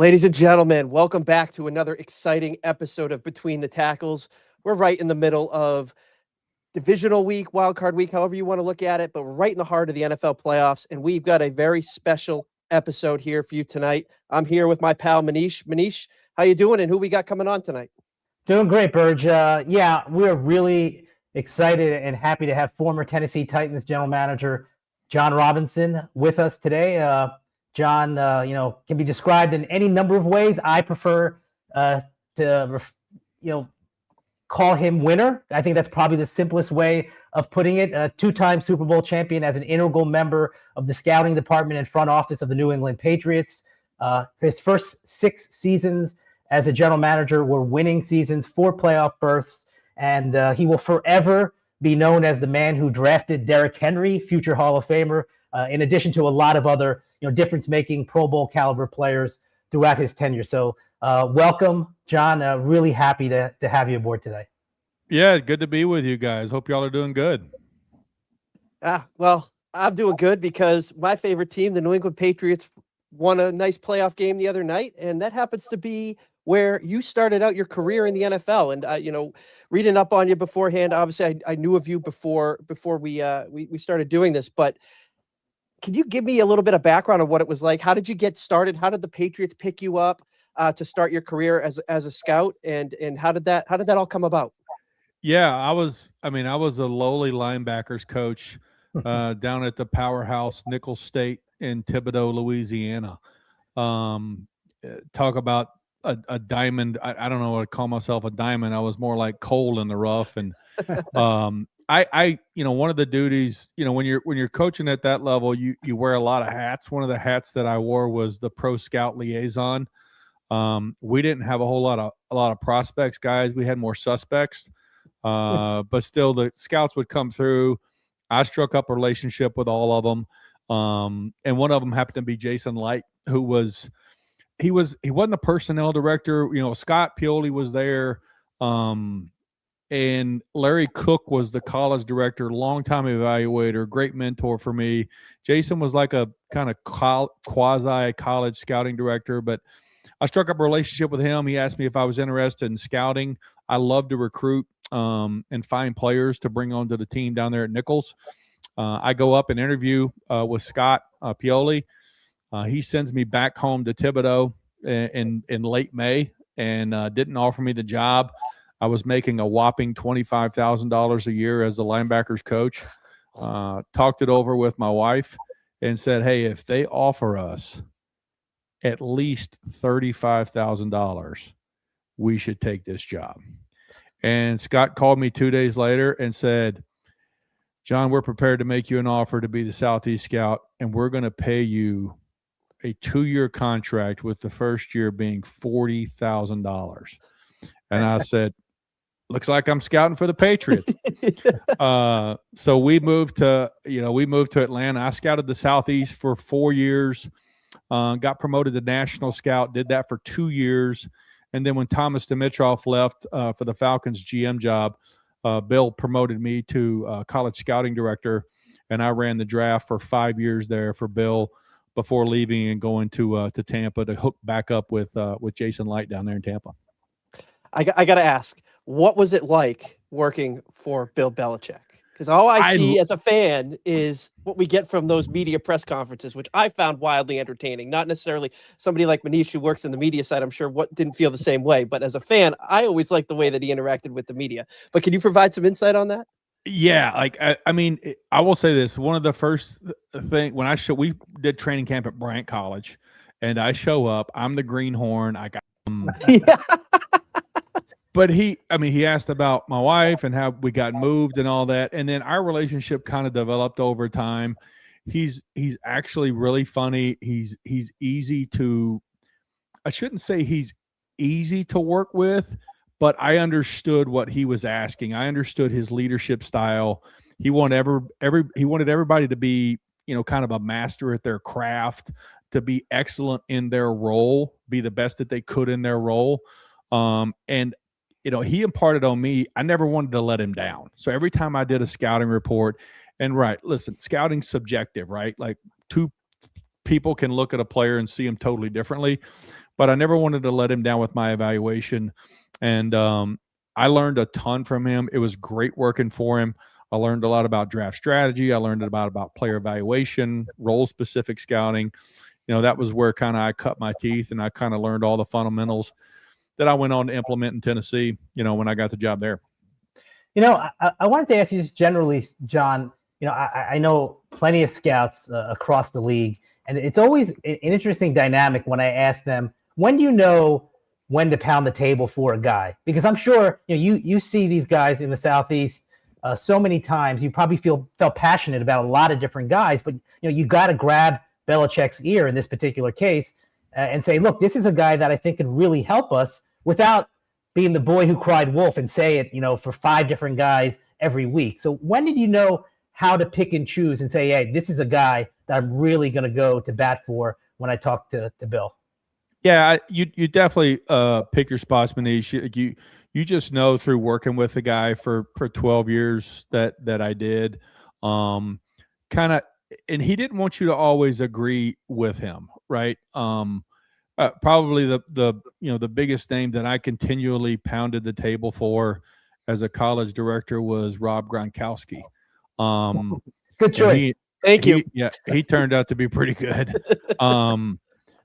Ladies and gentlemen, welcome back to another exciting episode of Between the Tackles. We're right in the middle of divisional week, wildcard week, however you want to look at it, but we're right in the heart of the NFL playoffs, and we've got a very special episode here for you tonight. I'm here with my pal Manish. Manish, how you doing, and who we got coming on tonight? Doing great, Burge. Yeah, we're really excited and happy to have former Tennessee Titans general manager Jon Robinson with us today. Jon, can be described in any number of ways. I prefer to call him winner. I think that's probably the simplest way of putting it. A two-time Super Bowl champion as an integral member of the scouting department and front office of the New England Patriots. His first 6 seasons as a general manager were winning seasons, 4 playoff berths, and he will forever be known as the man who drafted Derrick Henry, future Hall of Famer, in addition to a lot of other difference-making Pro Bowl caliber players throughout his tenure. So welcome, Jon. Really happy to have you aboard today. Yeah, good to be with you guys. Hope y'all are doing good. Well, I'm doing good because my favorite team, the New England Patriots, won a nice playoff game the other night, and that happens to be where you started out your career in the NFL. And reading up on you beforehand, obviously I knew of you before we started doing this, but can you give me a little bit of background on what it was like? How did you get started? How did the Patriots pick you up to start your career as a scout? And how did that all come about? Yeah, I was a lowly linebackers coach down at the powerhouse Nicholls State in Thibodaux, Louisiana. Talk about a diamond. I don't know what to call myself, a diamond. I was more like coal in the rough. And one of the duties, when you're coaching at that level, you wear a lot of hats. One of the hats that I wore was the pro scout liaison. We didn't have a lot of prospects, guys. We had more suspects, but still the scouts would come through. I struck up a relationship with all of them. And one of them happened to be Jason Light, who wasn't a personnel director. Scott Pioli was there. And Larry Cook was the college director, longtime evaluator, great mentor for me. Jason was like a kind of quasi-college scouting director, but I struck up a relationship with him. He asked me if I was interested in scouting. I love to recruit and find players to bring onto the team down there at Nicholls. I go up and interview with Scott Pioli. He sends me back home to Thibodaux in late May and didn't offer me the job. I was making a whopping $25,000 a year as the linebackers coach. Talked it over with my wife and said, hey, if they offer us at least $35,000, we should take this job. And Scott called me 2 days later and said, Jon, we're prepared to make you an offer to be the Southeast Scout, and we're going to pay you a 2-year contract with the first year being $40,000. And I said, looks like I'm scouting for the Patriots. So we moved to Atlanta. I scouted the Southeast for 4 years, got promoted to national scout, did that for 2 years. And then when Thomas Dimitroff left for the Falcons GM job, Bill promoted me to college scouting director, and I ran the draft for 5 years there for Bill before leaving and going to Tampa to hook back up with Jason Light down there in Tampa. I got to ask, what was it like working for Bill Belichick? Because all I see as a fan is what we get from those media press conferences, which I found wildly entertaining. Not necessarily somebody like Manish who works in the media side, I'm sure didn't feel the same way. But as a fan, I always liked the way that he interacted with the media. But can you provide some insight on that? Yeah, I will say this. One of the first thing we did training camp at Bryant College, and I show up. I'm the greenhorn. I got yeah. But he asked about my wife and how we got moved and all that. And then our relationship kind of developed over time. He's actually really funny. He's easy to, I shouldn't say he's easy to work with, but I understood what he was asking. I understood his leadership style. He wanted everybody to be, kind of a master at their craft, to be excellent in their role, be the best that they could in their role. And he imparted on me, I never wanted to let him down. So every time I did a scouting report, and listen, scouting's subjective, right? Like two people can look at a player and see him totally differently. but I never wanted to let him down with my evaluation. And I learned a ton from him. It was great working for him. I learned a lot about draft strategy. I learned about player evaluation, role-specific scouting. That was where kind of I cut my teeth, and I kind of learned all the fundamentals that I went on to implement in Tennessee, when I got the job there. I wanted to ask you just generally, John, I know plenty of scouts across the league, and it's always an interesting dynamic when I ask them, when do you know when to pound the table for a guy? Because I'm sure you see these guys in the Southeast so many times. You probably felt passionate about a lot of different guys, but you got to grab Belichick's ear in this particular case and say, look, this is a guy that I think could really help us, without being the boy who cried wolf and say it, for 5 different guys every week. So when did you know how to pick and choose and say, hey, this is a guy that I'm really going to go to bat for when I talk to Bill? Yeah, you definitely pick your spots, Manish. You just know through working with the guy for 12 years that I did, kind of, and he didn't want you to always agree with him, right? Probably the biggest name that I continually pounded the table for as a college director was Rob Gronkowski. Good choice. Thank you. He turned out to be pretty good.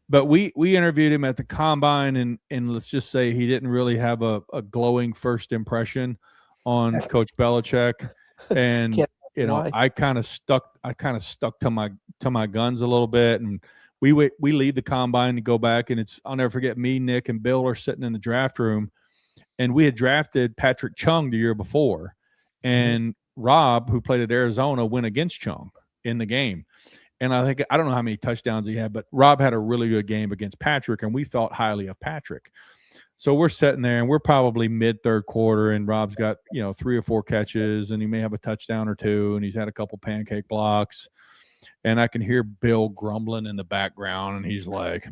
But we interviewed him at the combine, and let's just say he didn't really have a glowing first impression on Coach Belichick. And I kind of stuck to my guns a little bit, and we leave the combine to go back, and I'll never forget, me, Nick, and Bill are sitting in the draft room, and we had drafted Patrick Chung the year before, and Rob, who played at Arizona, went against Chung in the game. And I don't know how many touchdowns he had, but Rob had a really good game against Patrick, and we thought highly of Patrick. So we're sitting there, and we're probably mid-third quarter, and Rob's got 3 or 4 catches, and he may have a touchdown or 2, and he's had a couple pancake blocks. And I can hear Bill grumbling in the background, and he's like,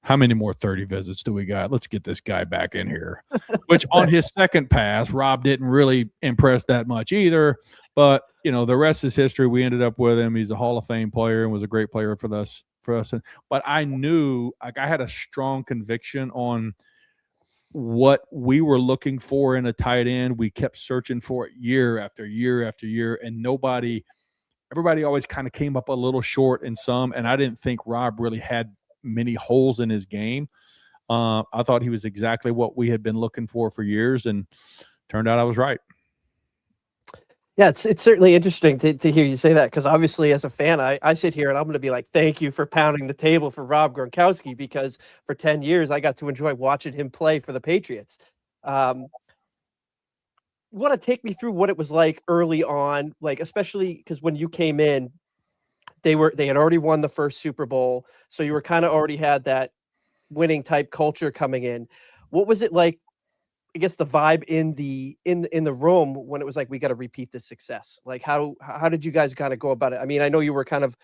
how many more 30 visits do we got? Let's get this guy back in here. Which on his second pass, Rob didn't really impress that much either. But, the rest is history. We ended up with him. He's a Hall of Fame player and was a great player for us. But I knew, I had a strong conviction on what we were looking for in a tight end. We kept searching for it year after year after year, and everybody always kind of came up a little short in some, and I didn't think Rob really had many holes in his game. I thought he was exactly what we had been looking for years, and turned out I was right. Yeah, it's certainly interesting to hear you say that, because obviously as a fan, I sit here and I'm going to be like, thank you for pounding the table for Rob Gronkowski, because for 10 years I got to enjoy watching him play for the Patriots. Want to take me through what it was like early on, like especially because when you came in, they had already won the first Super Bowl, so you were kind of already had that winning type culture coming in. What was it like, I guess, the vibe in the room when it was like, we got to repeat this success? Like how did you guys kind of go about it? I mean, I know you were kind of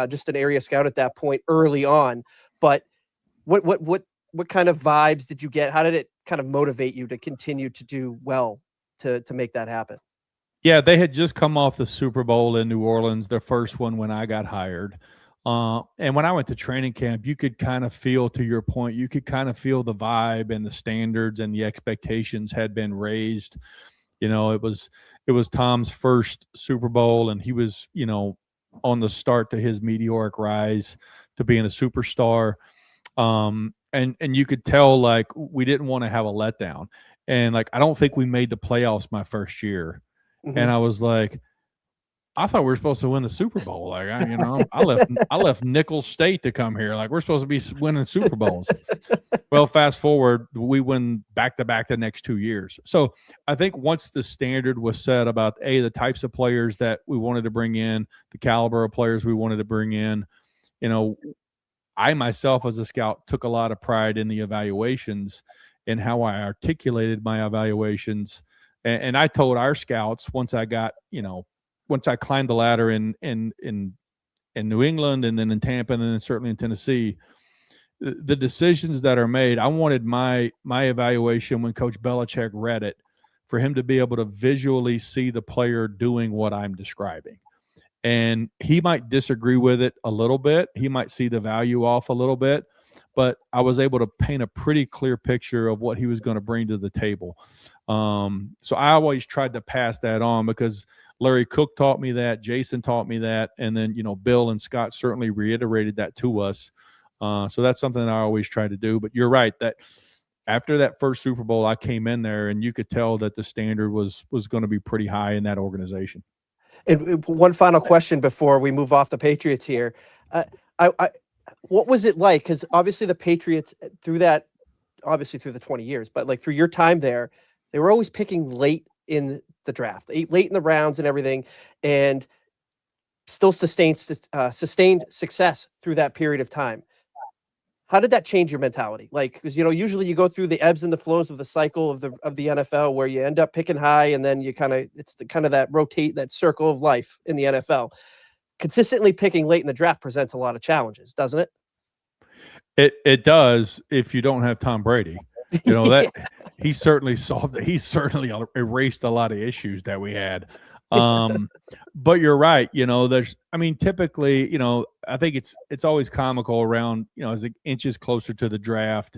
just an area scout at that point early on, but what kind of vibes did you get? How did it kind of motivate you to continue to do well to make that happen? Yeah, they had just come off the Super Bowl in New Orleans, their first one when I got hired. And when I went to training camp, you could kind of feel, to your point, you could kind of feel the vibe and the standards and the expectations had been raised. It was Tom's first Super Bowl, and he was, on the start to his meteoric rise to being a superstar. And you could tell, like, we didn't want to have a letdown. And, like, I don't think we made the playoffs my first year. Mm-hmm. And I was like, I thought we were supposed to win the Super Bowl. Like, I left Nicholls State to come here. Like, we're supposed to be winning Super Bowls. Well, fast forward, we win back-to-back the next 2 years. So I think once the standard was set about, the types of players that we wanted to bring in, the caliber of players we wanted to bring in, I myself as a scout took a lot of pride in the evaluations and how I articulated my evaluations. And I told our scouts, once I climbed the ladder in New England, and then in Tampa, and then certainly in Tennessee, the decisions that are made, I wanted my evaluation, when Coach Belichick read it, for him to be able to visually see the player doing what I'm describing. And he might disagree with it a little bit. He might see the value off a little bit, but I was able to paint a pretty clear picture of what he was going to bring to the table. So I always tried to pass that on, because Larry Cook taught me that, Jason taught me that, and then, Bill and Scott certainly reiterated that to us. So that's something that I always try to do. But you're right, that after that first Super Bowl, I came in there and you could tell that the standard was going to be pretty high in that organization. And one final question before we move off the Patriots here. What was it like? Because obviously the Patriots, through the 20 years, but like through your time there, they were always picking late in the draft, late in the rounds and everything, and still sustained success through that period of time. How did that change your mentality? Like, because usually you go through the ebbs and the flows of the cycle of the NFL, where you end up picking high, and then you it's that circle of life in the NFL. Consistently picking late in the draft presents a lot of challenges, doesn't it? It does, if you don't have Tom Brady. That he certainly erased a lot of issues that we had. But you're right. Typically, I think it's always comical around, as it inches closer to the draft,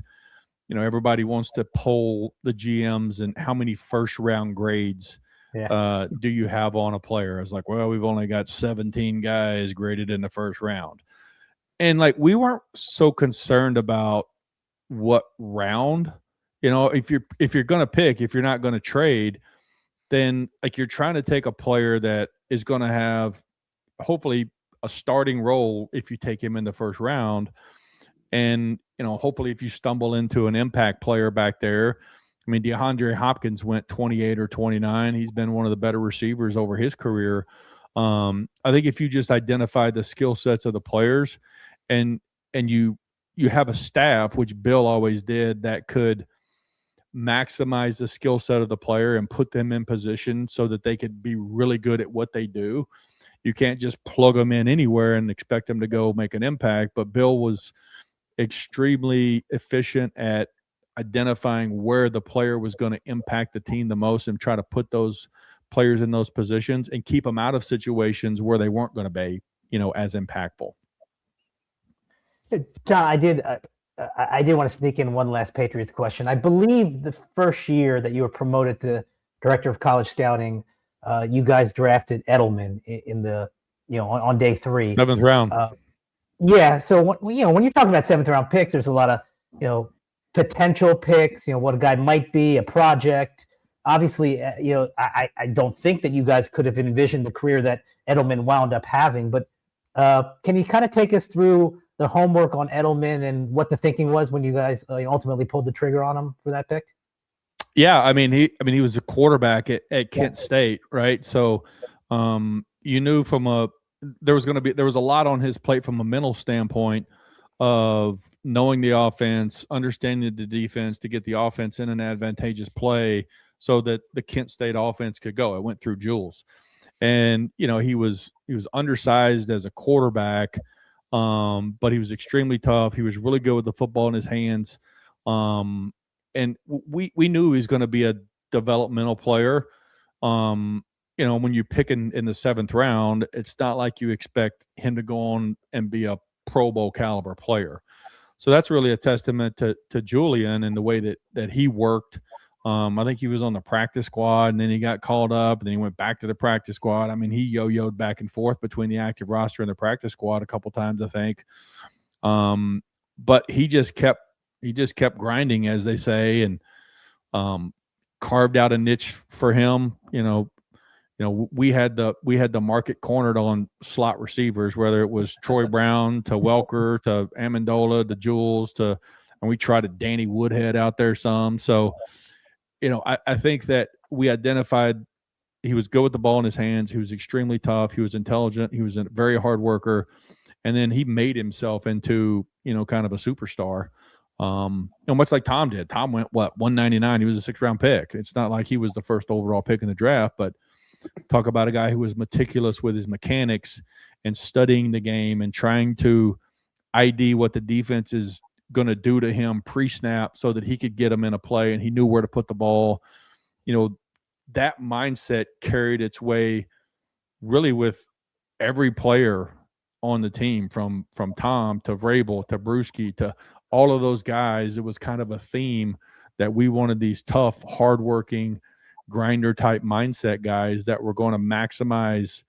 everybody wants to poll the GMs and how many first round grades do you have on a player? It's like, well, we've only got 17 guys graded in the first round. And we weren't so concerned about what round, if you're going to pick, if you're not going to trade, then you're trying to take a player that is going to have hopefully a starting role if you take him in the first round. And, hopefully if you stumble into an impact player back there. DeAndre Hopkins went 28 or 29. He's been one of the better receivers over his career. I think if you just identify the skill sets of the players and you have a staff, which Bill always did, that could maximize the skill set of the player and put them in position so that they could be really good at what they do. You can't just plug them in anywhere and expect them to go make an impact. But Bill was extremely efficient at identifying where the player was going to impact the team the most and try to put those players in those positions and keep them out of situations where they weren't going to be, as impactful. John, I did want to sneak in one last Patriots question. I believe the first year that you were promoted to director of college scouting, you guys drafted Edelman in the, on day 3. 7th round. Yeah. So when you're talking about 7th round picks, there's a lot of, potential picks, what a guy might be, a project. Obviously, I don't think that you guys could have envisioned the career that Edelman wound up having, but can you kind of take us through the homework on Edelman and what the thinking was when you guys ultimately pulled the trigger on him for that pick? Yeah, he was a quarterback at Kent State, right? So you knew there was a lot on his plate from a mental standpoint of knowing the offense, understanding the defense to get the offense in an advantageous play so that the Kent State offense could go. It went through Jules. And, he was undersized as a quarterback, but he was extremely tough. He was really good with the football in his hands. And we knew he was going to be a developmental player. When you pick in the 7th round, it's not like you expect him to go on and be a Pro Bowl caliber player. So that's really a testament to Julian and the way that he worked. I think he was on the practice squad, and then he got called up, and then he went back to the practice squad. He yo-yoed back and forth between the active roster and the practice squad a couple times, I think. But he just kept grinding, as they say, and carved out a niche for him. We had the market cornered on slot receivers, whether it was Troy Brown to Welker to Amendola to Jules and we tried a Danny Woodhead out there some. So, I think that we identified he was good with the ball in his hands. He was extremely tough. He was intelligent. He was a very hard worker. And then he made himself into, kind of a superstar. Much like Tom did. Tom went, 199? He was a 6th round pick. It's not like he was the first overall pick in the draft, but talk about a guy who was meticulous with his mechanics and studying the game and trying to ID what the defense is going to do to him pre-snap so that he could get him in a play and he knew where to put the ball. That mindset carried its way really with every player on the team, from Tom to Vrabel to Brewski to all of those guys, it was kind of a theme that we wanted these tough, hardworking, grinder type mindset guys that were going to maximize,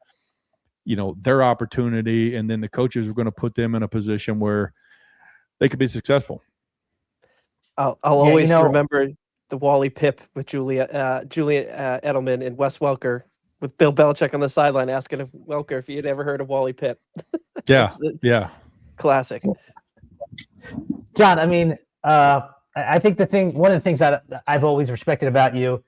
their opportunity, and then the coaches were going to put them in a position where they could be successful. I'll always remember the Wally Pip with Julian Edelman and Wes Welker, with Bill Belichick on the sideline asking if Welker if he had ever heard of Wally Pip. Yeah. Classic. John, I mean, I think one of the things that I've always respected about you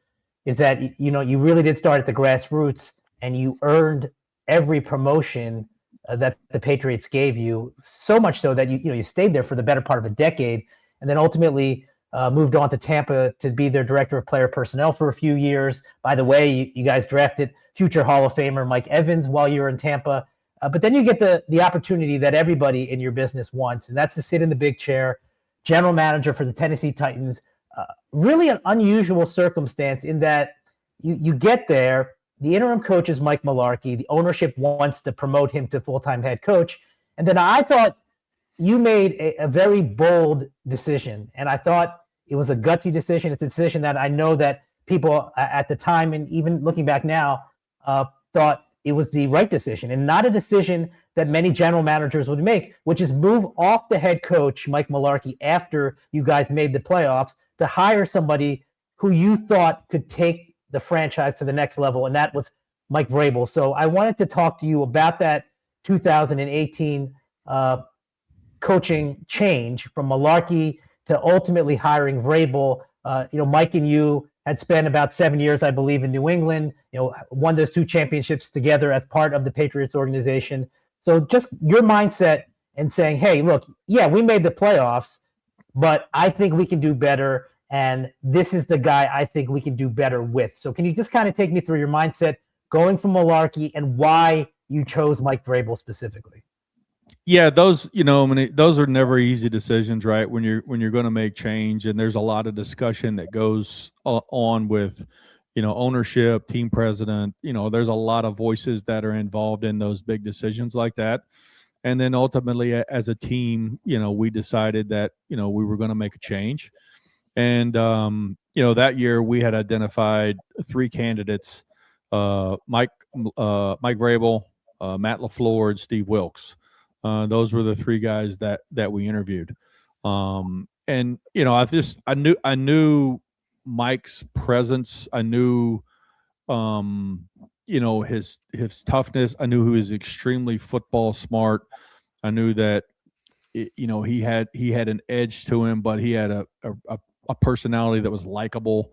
is that, you really did start at the grassroots, and you earned every promotion that the Patriots gave you, so much so that you stayed there for the better part of a decade, and then ultimately moved on to Tampa to be their director of player personnel for a few years. By the way, you guys drafted future Hall of Famer Mike Evans while you were in Tampa. But then you get the opportunity that everybody in your business wants, and that's to sit in the big chair, general manager for the Tennessee Titans. Really an unusual circumstance in that you get there, the interim coach is Mike Mularkey, the ownership wants to promote him to full-time head coach, and then I thought you made a very bold decision, and I thought it was a gutsy decision. It's a decision that I know that people at the time, and even looking back now, thought it was the right decision, and not a decision that many general managers would make, which is move off the head coach, Mike Mularkey, after you guys made the playoffs to hire somebody who you thought could take the franchise to the next level, and that was Mike Vrabel. So I wanted to talk to you about that 2018 coaching change from Mularkey to ultimately hiring Vrabel. Mike and you had spent about 7 years, I believe, in New England, won those 2 championships together as part of the Patriots organization. So just your mindset and saying, hey, look, yeah, we made the playoffs, but I think we can do better, and this is the guy I think we can do better with. So can you just kind of take me through your mindset going from Mularkey and why you chose Mike Vrabel specifically? Yeah, those those are never easy decisions, right? When you're going to make change, and there's a lot of discussion that goes on with ownership, team president. There's a lot of voices that are involved in those big decisions like that. And then ultimately, as a team, we decided that we were going to make a change. And that year we had identified 3 candidates: Mike Vrabel, Matt LaFleur, and Steve Wilks. Those were the 3 guys that we interviewed. And I knew Mike's presence. I knew his toughness. I knew he was extremely football smart. I knew that he had an edge to him, but he had a personality that was likable.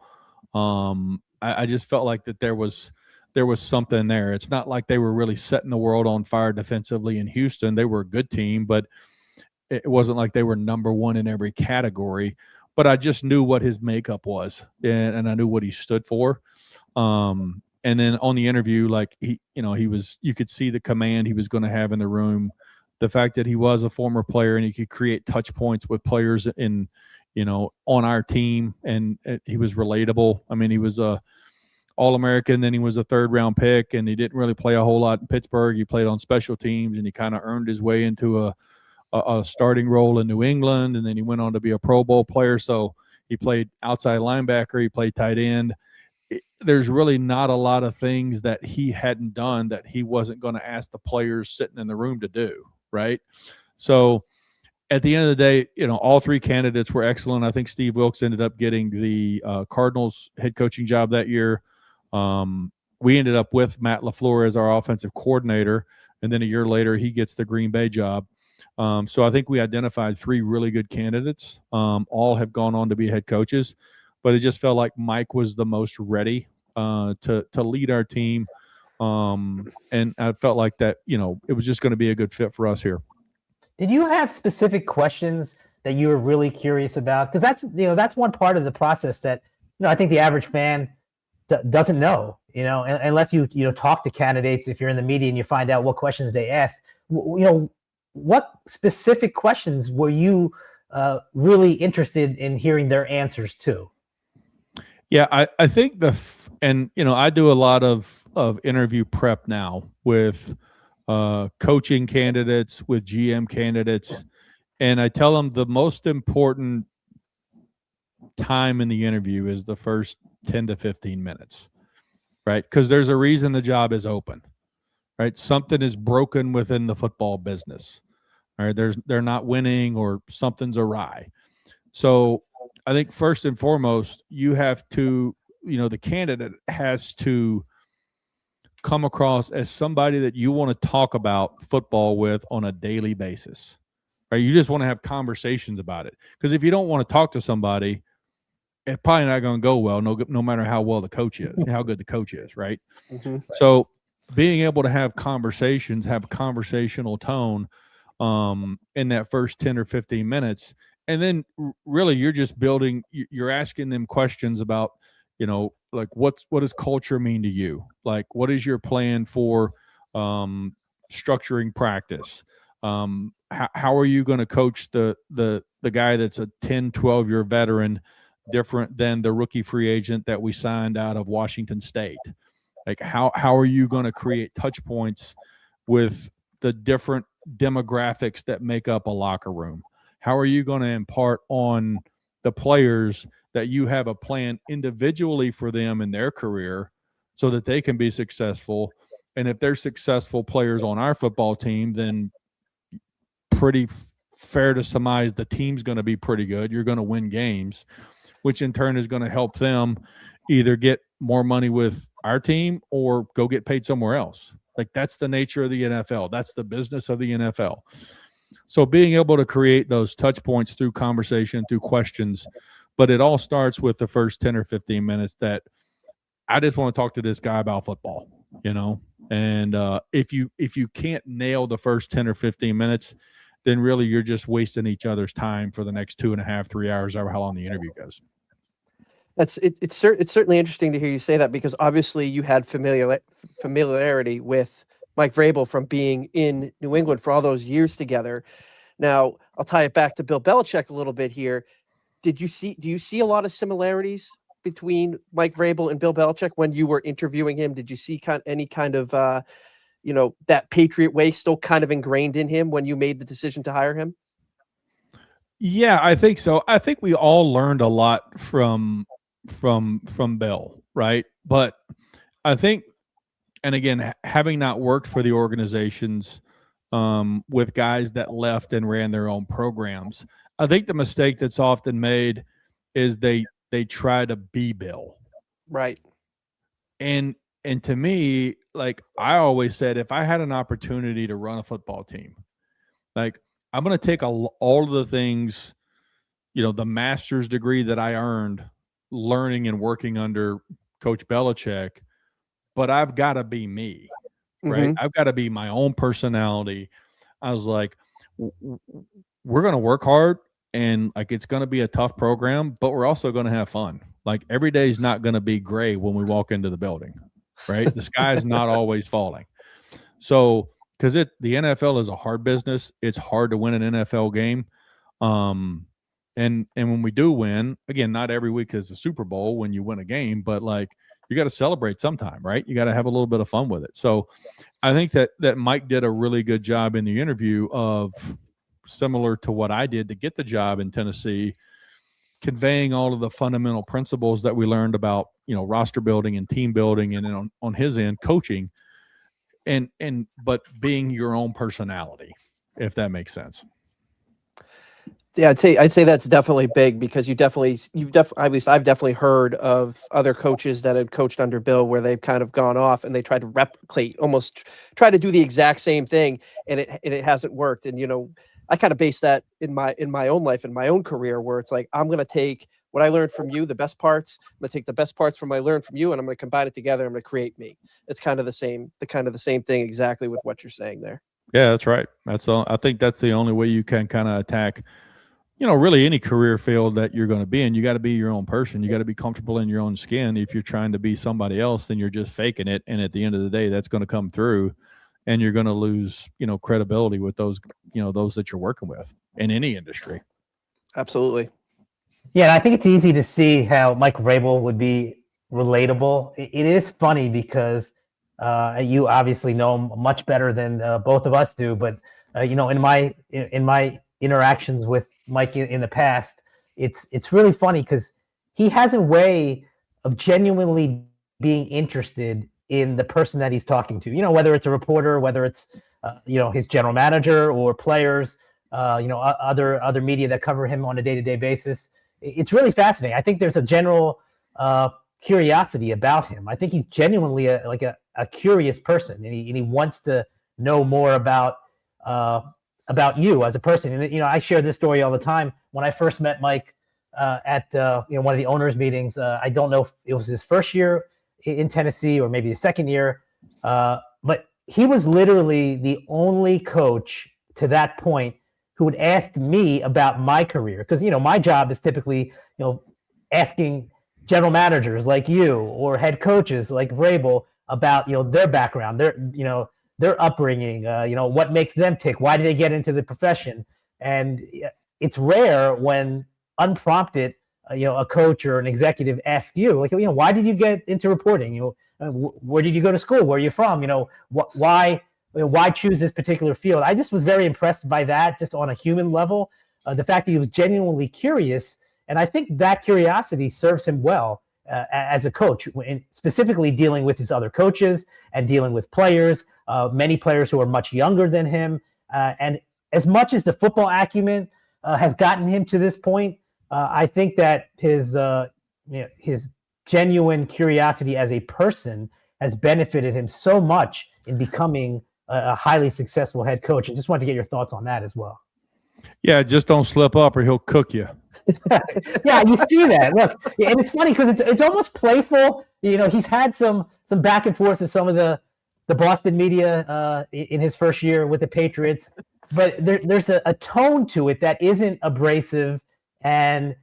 I just felt like that there was something there. It's not like they were really setting the world on fire defensively in Houston. They were a good team, but it wasn't like they were number 1 in every category. But I just knew what his makeup was, and I knew what he stood for. And then on the interview, like you could see the command he was going to have in the room. The fact that he was a former player and he could create touch points with players on our team, and he was relatable. I mean, he was a All-American, then he was a 3rd-round pick, and he didn't really play a whole lot in Pittsburgh. He played on special teams, and he kind of earned his way into a starting role in New England, and then he went on to be a Pro Bowl player. So he played outside linebacker, he played tight end. There's really not a lot of things that he hadn't done that he wasn't going to ask the players sitting in the room to do, right? So at the end of the day, all 3 candidates were excellent. I think Steve Wilks ended up getting the Cardinals head coaching job that year. We ended up with Matt LaFleur as our offensive coordinator, and then a year later he gets the Green Bay job. So I think we identified 3 really good candidates. All have gone on to be head coaches, but it just felt like Mike was the most ready to lead our team. And I felt like that, it was just going to be a good fit for us here. Did you have specific questions that you were really curious about? Because that's one part of the process that I think the average fan doesn't know. Unless you talk to candidates, if you're in the media and you find out what questions they asked. What specific questions were you really interested in hearing their answers to? Yeah, I think I do a lot of interview prep now with coaching candidates, with GM candidates, And I tell them the most important time in the interview is the first 10 to 15 minutes, right? Because there's a reason the job is open, right? Something is broken within the football business. All right, they're not winning or something's awry. So I think first and foremost, you have to, the candidate has to come across as somebody that you want to talk about football with on a daily basis. Right? You just want to have conversations about it. Because if you don't want to talk to somebody, it's probably not going to go well, no matter how well the coach is, how good the coach is, right? Mm-hmm. So being able to have conversations, have a conversational tone in that first 10 or 15 minutes, and then really you're just building, you're asking them questions about, like what does culture mean to you? Like, what is your plan for structuring practice? How are you going to coach the guy that's a 10, 12-year veteran different than the rookie free agent that we signed out of Washington State? Like, how are you going to create touch points with the different demographics that make up a locker room? How are you going to impart on the players that you have a plan individually for them in their career so that they can be successful? And if they're successful players on our football team, then pretty fair to surmise the team's going to be pretty good. You're going to win games, which in turn is going to help them either get more money with our team or go get paid somewhere else. Like, that's the nature of the NFL. That's the business of the NFL. So being able to create those touch points through conversation, through questions, but it all starts with the first 10 or 15 minutes that I just want to talk to this guy about football, and if you can't nail the first 10 or 15 minutes, then really you're just wasting each other's time for the next 2.5, 3 hours, however how long the interview goes. It's certainly interesting to hear you say that, because obviously you had familiarity with Mike Vrabel from being in New England for all those years together. Now, I'll tie it back to Bill Belichick a little bit here. Do you see a lot of similarities between Mike Vrabel and Bill Belichick when you were interviewing him? Did you see any kind of that Patriot way still kind of ingrained in him when you made the decision to hire him? Yeah, I think so. I think we all learned a lot from Bill, right? But I think, and again, having not worked for the organizations with guys that left and ran their own programs, I think the mistake that's often made is they try to be Bill. Right. And to me, like I always said, if I had an opportunity to run a football team, like I'm going to take all of the things, the master's degree that I earned learning and working under Coach Belichick, but I've got to be me, right? Mm-hmm. I've got to be my own personality. I was like, we're going to work hard, and like it's going to be a tough program, but we're also going to have fun. Like every day is not going to be gray when we walk into the building, right? The sky is not always falling. So, because the NFL is a hard business, it's hard to win an NFL game. And when we do win, again, not every week is the Super Bowl when you win a game, but like you got to celebrate sometime, right? You got to have a little bit of fun with it. So I think that Mike did a really good job in the interview of, similar to what I did to get the job in Tennessee, conveying all of the fundamental principles that we learned about, roster building and team building, and then on his end, coaching, but being your own personality, if that makes sense. Yeah, I'd say that's definitely big, because at least I've definitely heard of other coaches that had coached under Bill where they've kind of gone off and they tried to replicate, almost try to do the exact same thing, and it hasn't worked. And I kind of base that in my own life, in my own career, where it's like, I'm going to take what I learned from you, the best parts. I'm going to take the best parts from what I learned from you, and I'm going to combine it together. I'm going to create me. It's kind of the same thing exactly with what you're saying there. Yeah, that's right. I think that's the only way you can kind of attack, really any career field that you're going to be in. You got to be your own person. You got to be comfortable in your own skin. If you're trying to be somebody else, then you're just faking it. And at the end of the day, that's going to come through, and you're going to lose, credibility with those, those that you're working with in any industry. Absolutely. Yeah, and I think it's easy to see how Mike Vrabel would be relatable. It is funny because you obviously know him much better than both of us do, but in my interactions with Mike in the past, it's really funny because he has a way of genuinely being interested in the person that he's talking to. Whether it's a reporter, whether it's his general manager or players, other media that cover him on a day-to-day basis. It's really fascinating. I think there's a general curiosity about him. I think he's genuinely a curious person, and he wants to know more about you as a person. And I share this story all the time. When I first met Mike at one of the owners' meetings, I don't know if it was his first year in Tennessee or maybe his second year, but he was literally the only coach to that point who would ask me about my career, because my job is typically asking general managers like you or head coaches like Vrabel about their background, their upbringing, what makes them tick, why did they get into the profession. And it's rare when unprompted a coach or an executive asks you, like, why did you get into reporting? Where did you go to school? Where are you from? Why choose this particular field? I just was very impressed by that, just on a human level, the fact that he was genuinely curious. And I think that curiosity serves him well as a coach, specifically dealing with his other coaches and dealing with players, many players who are much younger than him. And as much as the football acumen has gotten him to this point, I think that his genuine curiosity as a person has benefited him so much in becoming a highly successful head coach. I just wanted to get your thoughts on that as well. Yeah, just don't slip up or he'll cook you. Yeah, you see that. Look, and it's funny because it's almost playful. He's had some back and forth with some of the Boston media in his first year with the Patriots, but there's a tone to it that isn't abrasive, and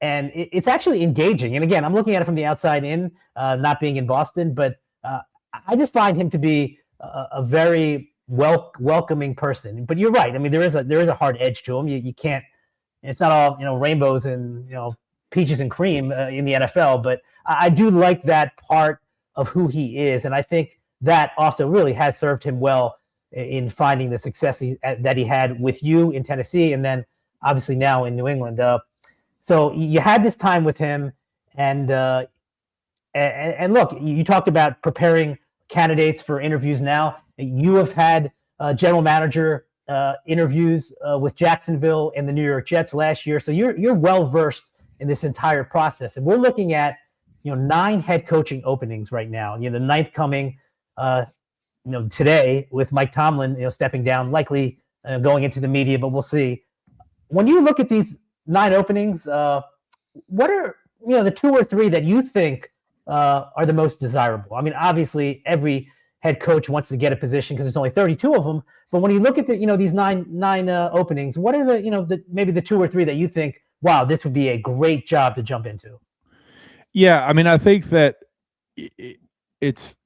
it's actually engaging. And again, I'm looking at it from the outside in, not being in Boston, but I just find him to be a very welcoming person. But you're right. I mean, there is a hard edge to him. You can't. It's not all rainbows and peaches and cream in the NFL. But I do like that part of who he is, and I think that also really has served him well in finding the success that he had with you in Tennessee, and then obviously now in New England. So you had this time with him, and look, you talked about preparing candidates for interviews. Now you have had general manager interviews with Jacksonville and the New York Jets last year, so you're well versed in this entire process. And we're looking at 9 head coaching openings right now. The 9th coming today with Mike Tomlin stepping down, likely going into the media, but we'll see. When you look at these 9 openings, what are the 2 or 3 that you think are the most desirable? I mean, obviously every head coach wants to get a position because there's only 32 of them. But when you look at these nine openings, what are maybe the 2 or 3 that you think, wow, this would be a great job to jump into? Yeah, I mean, I think that it's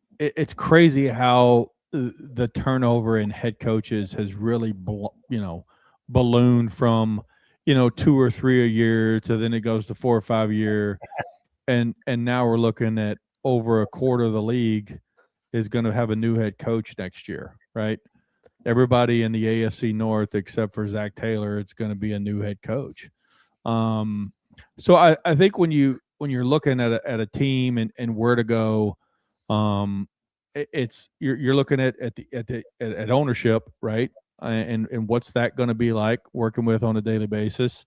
crazy how the turnover in head coaches has really ballooned from 2 or 3 a year to then it goes to 4 or 5 a year, and now we're looking at over a quarter of the league is going to have a new head coach next year, right? Everybody in the AFC North except for Zach Taylor, it's going to be a new head coach. So I think when you're looking at a team and where to go, you're looking at ownership, right? And what's that going to be like working with on a daily basis?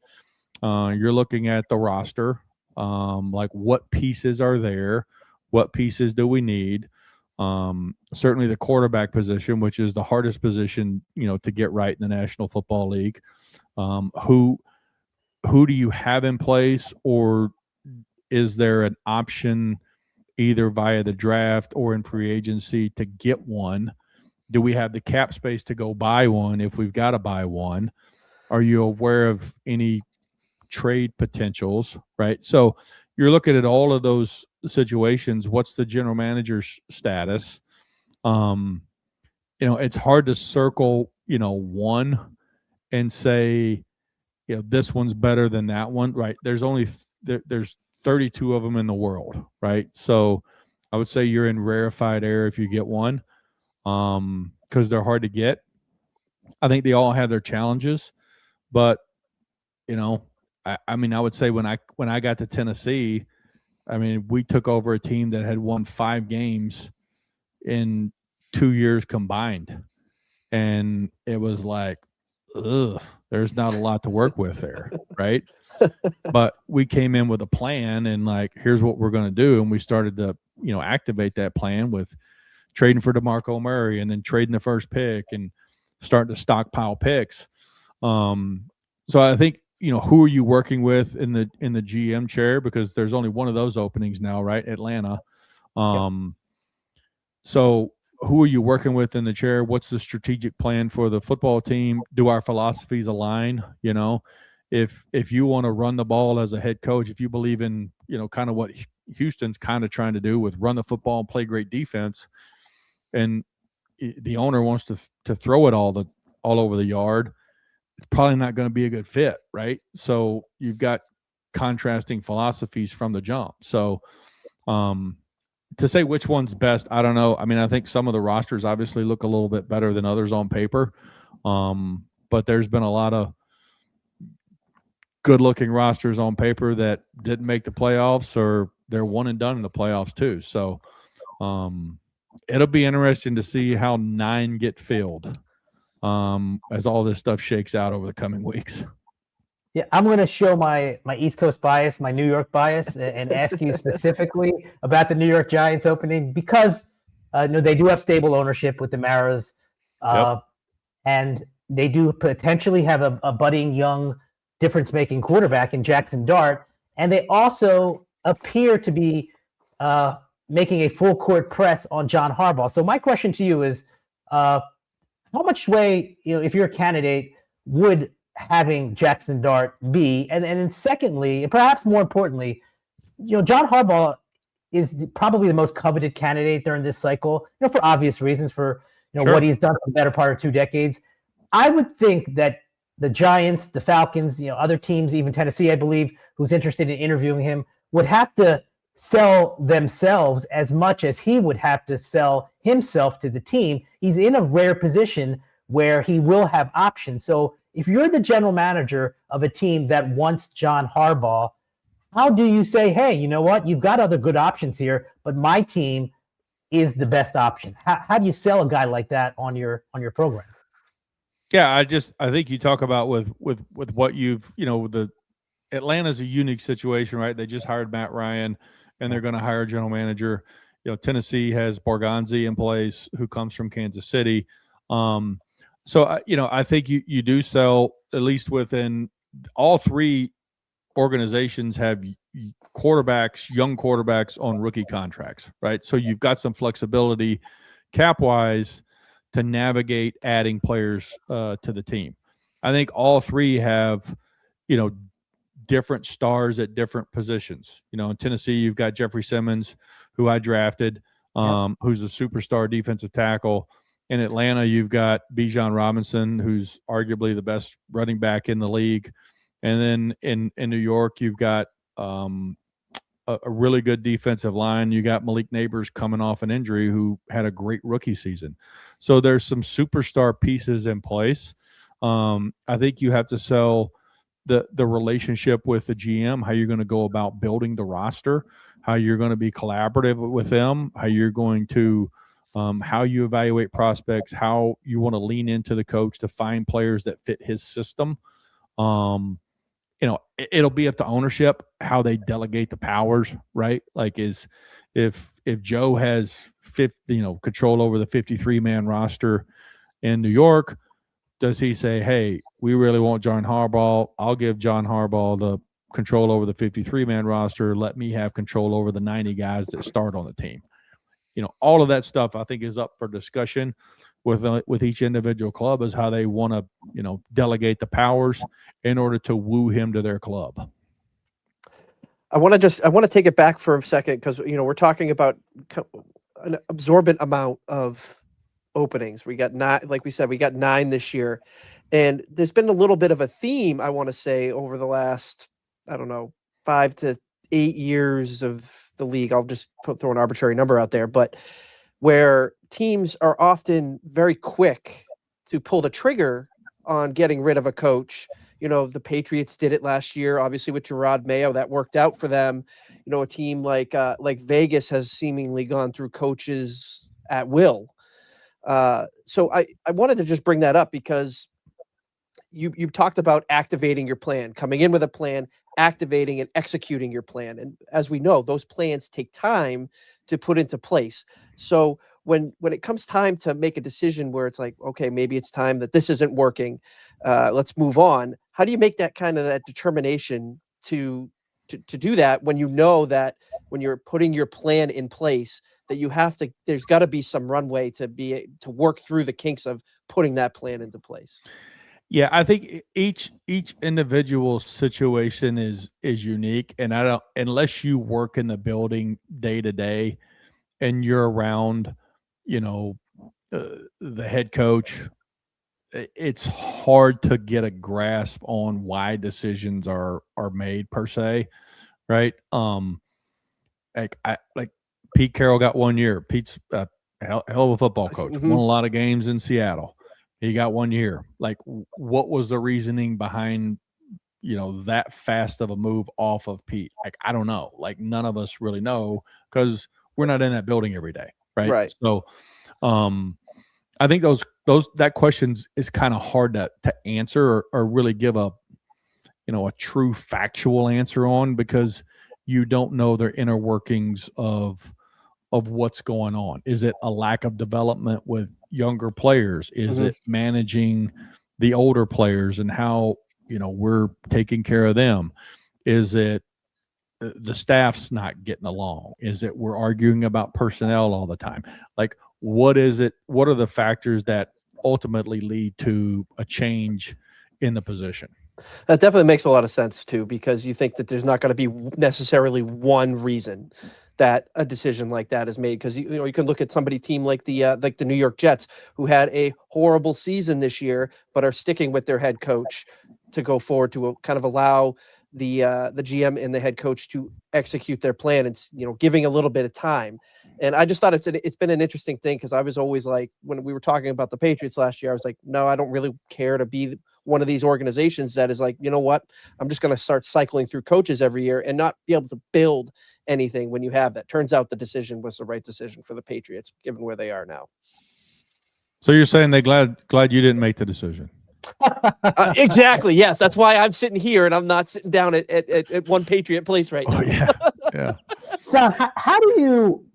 You're looking at the roster, like what pieces are there, what pieces do we need? Certainly the quarterback position, which is the hardest position, to get right in the National Football League. Who do you have in place, or is there an option either via the draft or in free agency to get one? Do we have the cap space to go buy one if we've got to buy one? Are you aware of any trade potentials, right? So you're looking at all of those situations. What's the general manager's status? It's hard to circle, one and say, this one's better than that one, right? There's only there's 32 of them in the world, right? So I would say you're in rarefied air if you get one, because they're hard to get. I think they all have their challenges, But, you know, I mean, I would say when I got to Tennessee, I mean, we took over a team that had won 5 games in 2 years combined. And it was like, ugh, there's not a lot to work with there, right? But we came in with a plan and like, here's what we're going to do. And we started to, you know, activate that plan with trading for DeMarco Murray and then trading the first pick and starting to stockpile picks. So I think, you know, who are you working with in the GM chair? Because there's only one of those openings now, right? Atlanta. So who are you working with in the chair? What's the strategic plan for the football team? Do our philosophies align? You know, if you want to run the ball as a head coach, if you believe in, you know, kind of what Houston's kind of trying to do with run the football and play great defense, and the owner wants to throw it all over the yard, it's probably not going to be a good fit, right? So you've got contrasting philosophies from the jump. So to say which one's best, I don't know. I mean, I think some of the rosters obviously look a little bit better than others on paper, but there's been a lot of good-looking rosters on paper that didn't make the playoffs, or they're one and done in the playoffs too. So it'll be interesting to see how 9 get filled as all this stuff shakes out over the coming weeks. Yeah, I'm going to show my East Coast bias, my New York bias, and ask you specifically about the New York Giants opening because they do have stable ownership with the Maras, and they do potentially have a budding young difference-making quarterback in Jackson Dart, and they also appear to be making a full-court press on John Harbaugh. So my question to you is, how much sway, you know, if you're a candidate, would having Jackson Dart be? And then secondly, and perhaps more importantly, you know, John Harbaugh is probably the most coveted candidate during this cycle, you know, for obvious reasons, for, you know, what he's done for the better part of 2 decades. I would think that the Giants, the Falcons, you know, other teams, even Tennessee, I believe, who's interested in interviewing him, would have to sell themselves as much as he would have to sell himself to the team. He's in a rare position where he will have options. So if you're the general manager of a team that wants John Harbaugh, how do you say, hey, you know what? You've got other good options here, but my team is the best option. How do you sell a guy like that on your program? Yeah, I think you talk about with what you've, you know, Atlanta's a unique situation, right? They just hired Matt Ryan, and they're going to hire a general manager. You know, Tennessee has Borgonzi in place, who comes from Kansas City. So, you know, I think you do sell, at least within all 3 organizations have young quarterbacks on rookie contracts, right? So you've got some flexibility cap-wise to navigate adding players to the team. I think all 3 have, you know, different stars at different positions. You know, in Tennessee, you've got Jeffrey Simmons, who I drafted, who's a superstar defensive tackle. In Atlanta, you've got Jon Robinson, who's arguably the best running back in the league. And then in New York, you've got a really good defensive line. You got Malik Neighbors coming off an injury, who had a great rookie season. So there's some superstar pieces in place. I think you have to sell the relationship with the GM, how you're going to go about building the roster, how you're going to be collaborative with them, how you're going to how you evaluate prospects, how you want to lean into the coach to find players that fit his system. You know, it'll be up to ownership how they delegate the powers, right? Like, if Joe has control over the 53-man roster in New York, does he say, hey, we really want John Harbaugh. I'll give John Harbaugh the control over the 53-man roster. Let me have control over the 90 guys that start on the team. You know, all of that stuff I think is up for discussion with each individual club, is how they want to, you know, delegate the powers in order to woo him to their club. I want to take it back for a second, because, you know, we're talking about an absorbent amount of openings. We got 9, like we said, we got 9 this year, and there's been a little bit of a theme, I want to say, over the last, I don't know, 5 to 8 years of the league. I'll just throw an arbitrary number out there, but where teams are often very quick to pull the trigger on getting rid of a coach The Patriots did it last year, obviously with Gerard Mayo, that worked out for them. A team like Vegas has seemingly gone through coaches at will. So I wanted to just bring that up because you talked about activating your plan, coming in with a plan, activating and executing your plan. And as we know, those plans take time to put into place. So when it comes time to make a decision where it's like, okay, maybe it's time that this isn't working, let's move on. How do you make that kind of that determination to do that when you know that when you're putting your plan in place that there's got to be some runway to work through the kinks of putting that plan into place? Yeah, I think each individual situation is unique, and unless you work in the building day to day, and you're around, the head coach, it's hard to get a grasp on why decisions are made per se, right? Like Pete Carroll got 1 year. Pete's a hell of a football coach. Mhm. Won a lot of games in Seattle. He got 1 year. Like, what was the reasoning behind, that fast of a move off of Pete? Like, I don't know. Like, none of us really know because we're not in that building every day, right? Right. So, I think that questions is kind of hard to answer or really give a true factual answer on, because you don't know their inner workings of what's going on. Is it a lack of development with younger players? Is Mhm. it managing the older players and how, we're taking care of them? Is it the staff's not getting along? Is it we're arguing about personnel all the time? Like, what is it? What are the factors that ultimately lead to a change in the position? That definitely makes a lot of sense too, because you think that there's not going to be necessarily one reason that a decision like that is made. Because you can look at team like the New York Jets, who had a horrible season this year, but are sticking with their head coach to go forward to kind of allow the GM and the head coach to execute their plan, and giving a little bit of time. And I just thought it's been an interesting thing, because I was always like, when we were talking about the Patriots last year, I was like, no, I don't really care to be one of these organizations that is like, you know what, I'm just going to start cycling through coaches every year and not be able to build anything when you have that. Turns out the decision was the right decision for the Patriots, given where they are now. So you're saying they glad you didn't make the decision? Exactly. Yes, that's why I'm sitting here and I'm not sitting down at one Patriot place right now. Oh, yeah. John, how do you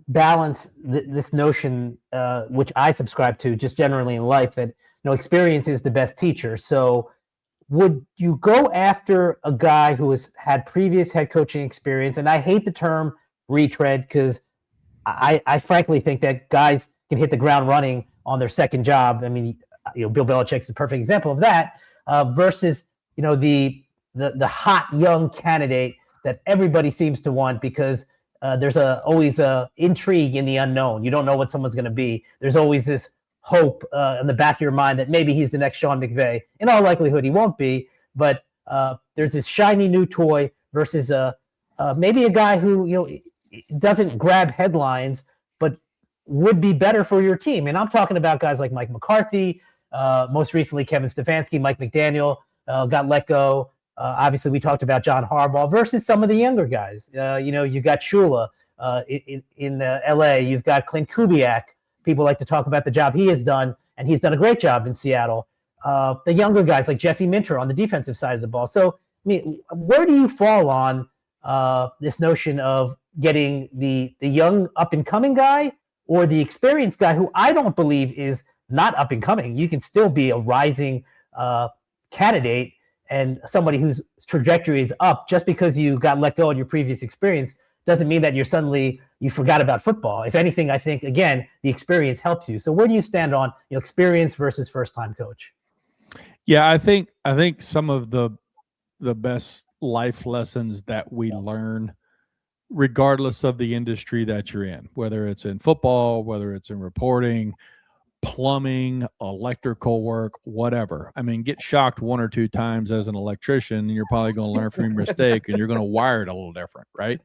balance this notion, which I subscribe to just generally in life, that experience is the best teacher? So would you go after a guy who has had previous head coaching experience? And I hate the term retread, because I frankly think that guys can hit the ground running on their second job. I mean, Bill Belichick's a perfect example of that, versus the hot young candidate that everybody seems to want, because there's always a intrigue in the unknown. You don't know what someone's going to be. There's always this hope in the back of your mind that maybe he's the next Sean McVay. In all likelihood, he won't be, but there's this shiny new toy versus maybe a guy who doesn't grab headlines, but would be better for your team. And I'm talking about guys like Mike McCarthy, most recently Kevin Stefanski, Mike McDaniel got let go. Obviously, we talked about John Harbaugh versus some of the younger guys. You got Shula in L.A. You've got Clint Kubiak. People like to talk about the job he has done, and he's done a great job in Seattle. The younger guys like Jesse Minter on the defensive side of the ball. So, I mean, where do you fall on this notion of getting the young up-and-coming guy or the experienced guy, who I don't believe is not up-and-coming? You can still be a rising candidate and somebody whose trajectory is up. Just because you got let go in your previous experience doesn't mean that you forgot about football. If anything, I think, again, the experience helps you. So where do you stand on experience versus first-time coach? Yeah, I think some of the best life lessons that we learn, regardless of the industry that you're in, whether it's in football, whether it's in reporting, plumbing, electrical work, whatever. I mean, get shocked one or two times as an electrician, and you're probably going to learn from your mistake, and you're going to wire it a little different, right?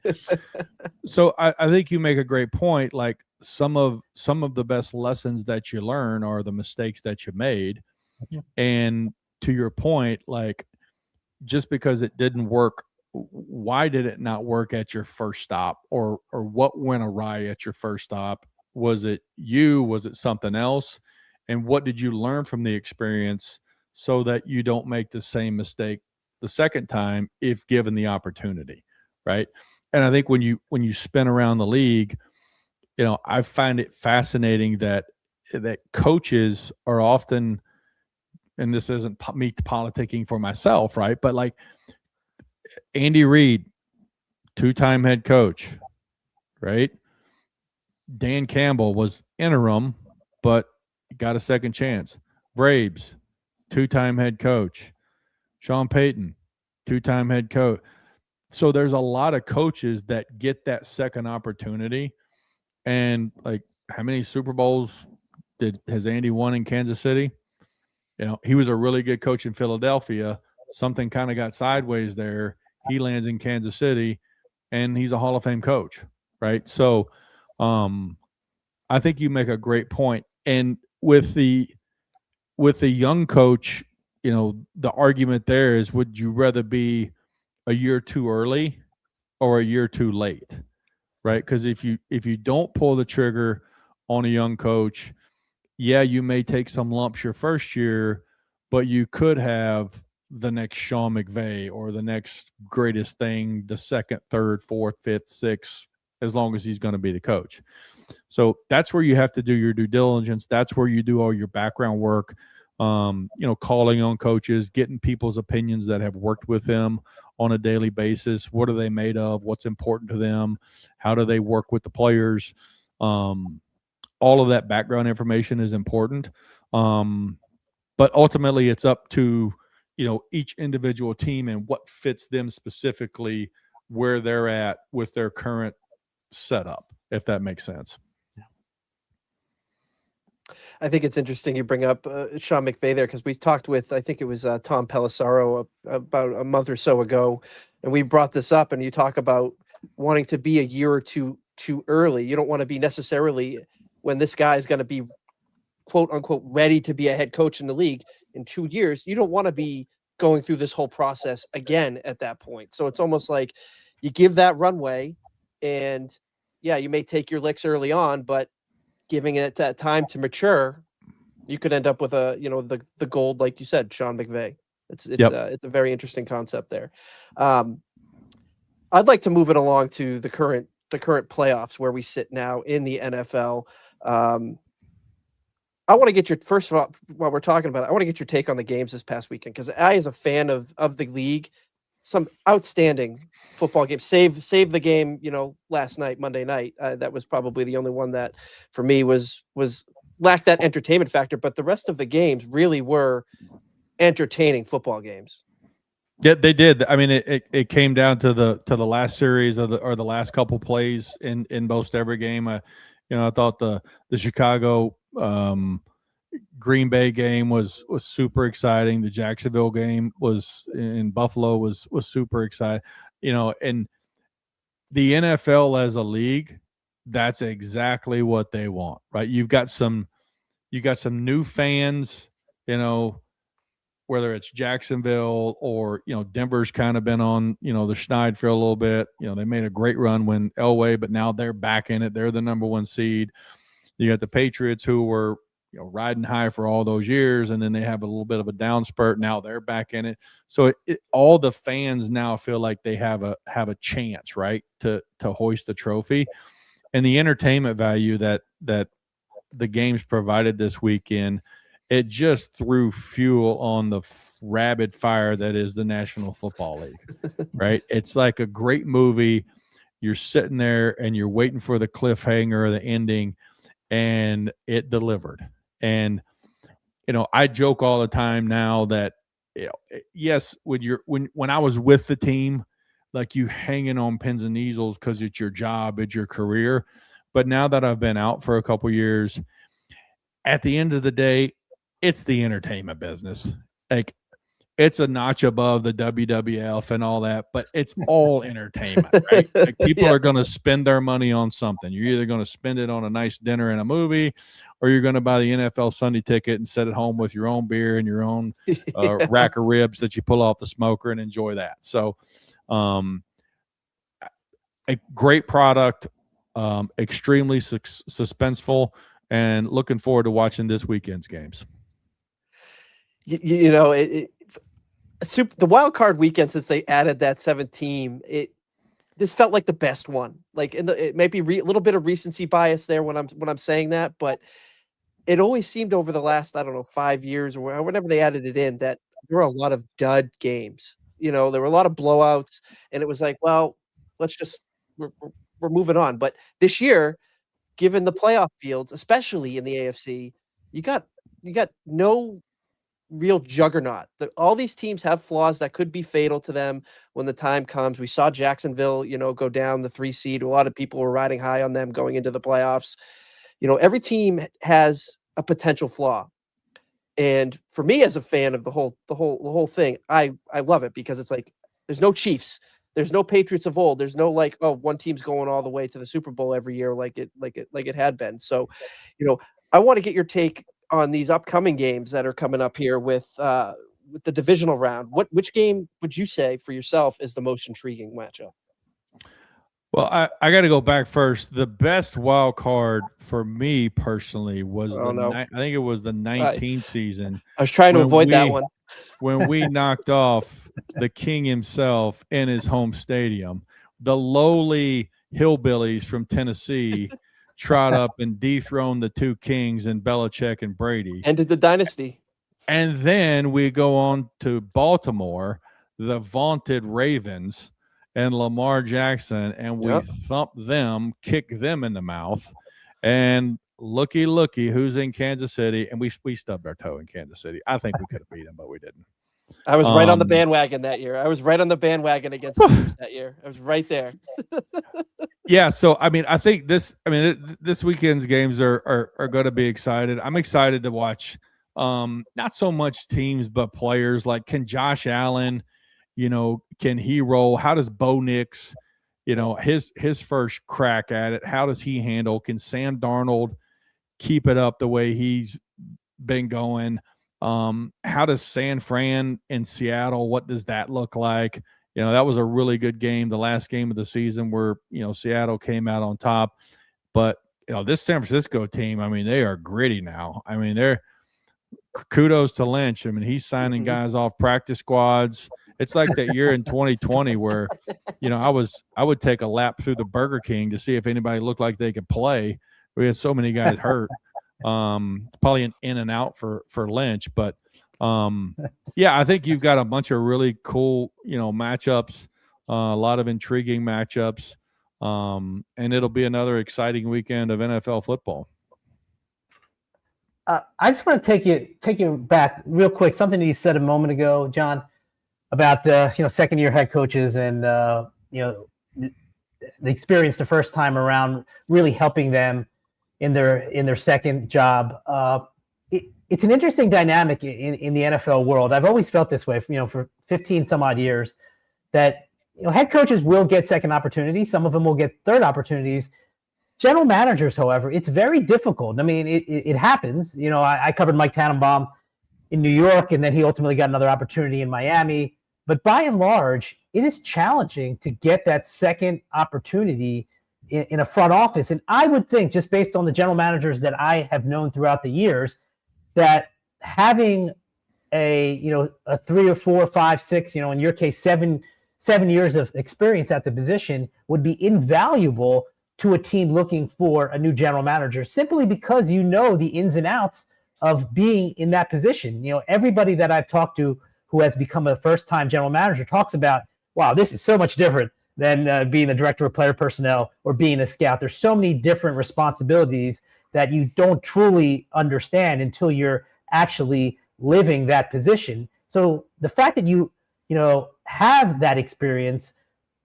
So I think you make a great point. Like, some of the best lessons that you learn are the mistakes that you made. Yeah. And to your point, like, just because it didn't work, why did it not work at your first stop, or what went awry at your first stop? Was it you? Was it something else? And what did you learn from the experience so that you don't make the same mistake the second time if given the opportunity, right? And I think when you spin around the league, I find it fascinating that coaches are often, and this isn't me politicking for myself, right? But like Andy Reid, 2-time head coach, right? Dan Campbell was interim, but got a second chance. Vrabel, 2-time head coach. Sean Payton, 2-time head coach. So there's a lot of coaches that get that second opportunity. And like, how many Super Bowls has Andy won in Kansas City? He was a really good coach in Philadelphia. Something kind of got sideways there. He lands in Kansas City, and he's a Hall of Fame coach, right? So I think you make a great point. And with the young coach, the argument there is, would you rather be a year too early or a year too late, right? Because if you don't pull the trigger on a young coach, yeah, you may take some lumps your first year, but you could have the next Sean McVay or the next greatest thing, the second, third, fourth, fifth, sixth, as long as he's going to be the coach. So that's where you have to do your due diligence. That's where you do all your background work, calling on coaches, getting people's opinions that have worked with them on a daily basis. What are they made of? What's important to them? How do they work with the players? All of that background information is important. But ultimately it's up to, each individual team and what fits them specifically where they're at with their current setup, if that makes sense. I think it's interesting you bring up Sean McVay there, because we talked with, I think it was Tom Pelissaro about a month or so ago, and we brought this up, and you talk about wanting to be a year or two too early. You don't want to be necessarily, when this guy is going to be quote unquote ready to be a head coach in the league in 2 years, you don't want to be going through this whole process again at that point. So it's almost like you give that runway, and yeah, you may take your licks early on, but giving it that time to mature, you could end up with the gold, like you said, Sean McVay. It's a very interesting concept there. I'd like to move it along to the current playoffs where we sit now in the NFL. I want to get your, first of all, while we're talking about it, I want to get your take on the games this past weekend, because I, as a fan of the league, some outstanding football games. Save the game, last night, Monday night. That was probably the only one that, for me, was lacked that entertainment factor. But the rest of the games really were entertaining football games. Yeah, they did. I mean, it came down to the last series or the last couple plays in most every game. I thought the Chicago Green Bay game was super exciting. The Jacksonville game was in Buffalo was super exciting. And the NFL as a league, that's exactly what they want, right? You got some new fans, whether it's Jacksonville or, Denver's kind of been on, the schneid for a little bit. They made a great run when Elway, but now they're back in it. They're the number one seed. You got the Patriots, who were, riding high for all those years, and then they have a little bit of a down spurt. Now they're back in it. So all the fans now feel like they have a chance, right, to hoist the trophy. And the entertainment value that the games provided this weekend, it just threw fuel on the rabid fire that is the National Football League, right? It's like a great movie. You're sitting there and you're waiting for the cliffhanger or the ending, and it delivered. And, I joke all the time now that, yes, when I was with the team, like, you hanging on pins and needles because it's your job, it's your career. But now that I've been out for a couple years, at the end of the day, it's the entertainment business. Like, it's a notch above the WWF and all that, but it's all entertainment, right? Like people Yeah. are going to spend their money on something. You're either going to spend it on a nice dinner and a movie, or you're going to buy the NFL Sunday ticket and sit at home with your own beer and your own rack of ribs that you pull off the smoker and enjoy that. So, a great product, extremely suspenseful, and looking forward to watching this weekend's games. You know, the wild card weekend, since they added that 7th team, this felt like the best one. Like, it might be a little bit of recency bias there when I'm saying that, but it always seemed over the last, I don't know, 5 years or whenever they added it in, that there were a lot of dud games. You know, there were a lot of blowouts, and it was like, well, let's just we're moving on. But this year, given the playoff fields, especially in the AFC, you got no real juggernaut. All these teams have flaws that could be fatal to them when the time comes. We saw Jacksonville, go down the 3 seed. A lot of people were riding high on them going into the playoffs. Every team has a potential flaw. And for me, as a fan of the whole thing, I love it, because it's like, there's no Chiefs, there's no Patriots of old, there's no like, oh, one team's going all the way to the Super Bowl every year like it had been. So, I want to get your take on these upcoming games that are coming up here with the divisional round. Which game would you say for yourself is the most intriguing matchup? Well, I got to go back first. The best wild card for me personally was I think it was the 19 season. I was trying to avoid that one. When we knocked off the king himself in his home stadium, the lowly hillbillies from Tennessee trot up and dethrone the 2 kings in Belichick and Brady. Ended the dynasty. And then we go on to Baltimore, the vaunted Ravens, and Lamar Jackson, and we thump them, kick them in the mouth, and looky, who's in Kansas City, and we stubbed our toe in Kansas City. I think we could have beat them, but we didn't. I was right on the bandwagon that year. I was right on the bandwagon against the Chiefs that year. I was right there. Yeah, so I think this weekend's games are going to be excited. I'm excited to watch. Not so much teams, but players. Like, can Josh Allen, can he roll? How does Bo Nix, his first crack at it? How does he handle? Can Sam Darnold keep it up the way he's been going? How does San Fran in Seattle, what does that look like? That was a really good game, the last game of the season where, Seattle came out on top. But, this San Francisco team, they are gritty now. They're kudos to Lynch. He's signing guys off practice squads. It's like that year in 2020 where, I would take a lap through the Burger King to see if anybody looked like they could play. We had so many guys hurt. Probably an in and out for Lynch, but I think you've got a bunch of really cool, matchups, a lot of intriguing matchups, and it'll be another exciting weekend of NFL football. I just want to take you back real quick. Something that you said a moment ago, John, about second-year head coaches and the experience the first time around really helping them in their second job. It's an interesting dynamic in the NFL world. I've always felt this way, for 15 some odd years, that head coaches will get second opportunities. Some of them will get third opportunities. General managers, however, it's very difficult. It happens. I covered Mike Tannenbaum in New York, and then he ultimately got another opportunity in Miami. But by and large, it is challenging to get that second opportunity in a front office. And I would think, just based on the general managers that I have known throughout the years, that having a 3 or 4 or 5, 6, in your case, seven years of experience at the position would be invaluable to a team looking for a new general manager, simply because the ins and outs of being in that position. Everybody that I've talked to who has become a first-time general manager talks about, wow, this is so much different than being the director of player personnel or being a scout. There's so many different responsibilities that you don't truly understand until you're actually living that position. So the fact that you have that experience,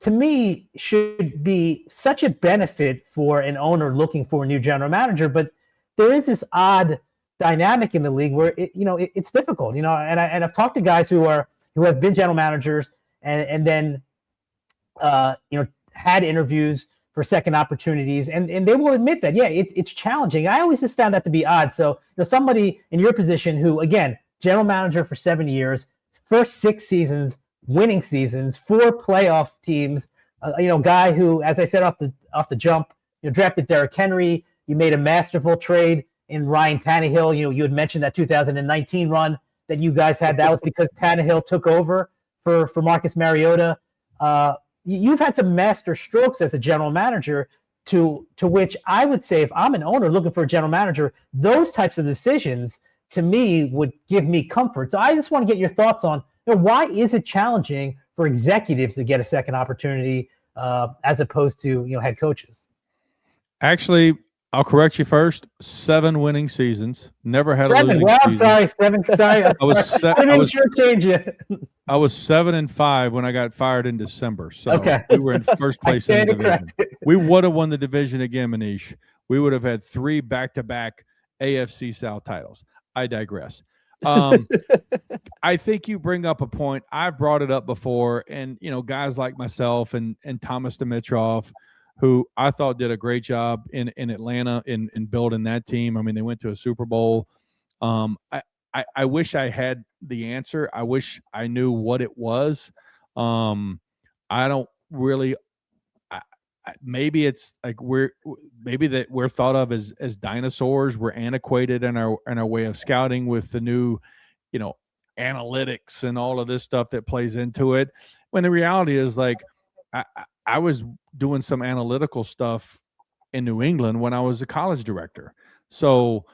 to me, should be such a benefit for an owner looking for a new general manager. But there is this odd dynamic in the league where it's difficult, and I've talked to guys who are who have been general managers and then had interviews for second opportunities, and they will admit that it's challenging. I always just found that to be odd. So somebody in your position who, again, general manager for 7 years, first 6 seasons, winning seasons, 4 playoff teams, guy who, as I said off the jump, drafted Derrick Henry. You made a masterful trade in Ryan Tannehill. You had mentioned that 2019 run that you guys had. That was because Tannehill took over for Marcus Mariota. You've had some master strokes as a general manager, to which I would say, if I'm an owner looking for a general manager, those types of decisions to me would give me comfort. So I just want to get your thoughts on why is it challenging for executives to get a second opportunity as opposed to head coaches? Actually, I'll correct you first. 7 winning seasons. Never had 7. a losing Well, I'm season. sorry, 7. Sorry, I didn't change it. I was 7-5 when I got fired in December. So Okay. we were in first place in the division. We would have won the division again, Manish. We would have had 3 back-to-back AFC South titles. I digress. I think you bring up a point. I've brought it up before, and guys like myself and Thomas Dimitroff, who I thought did a great job in Atlanta in building that team. I mean, they went to a Super Bowl. I wish I had the answer. I wish I knew what it was. I don't really. Maybe it's like we're thought of as dinosaurs. We're antiquated in our way of scouting with the new, analytics and all of this stuff that plays into it. When the reality is, like, I was doing some analytical stuff in New England when I was a college director. So,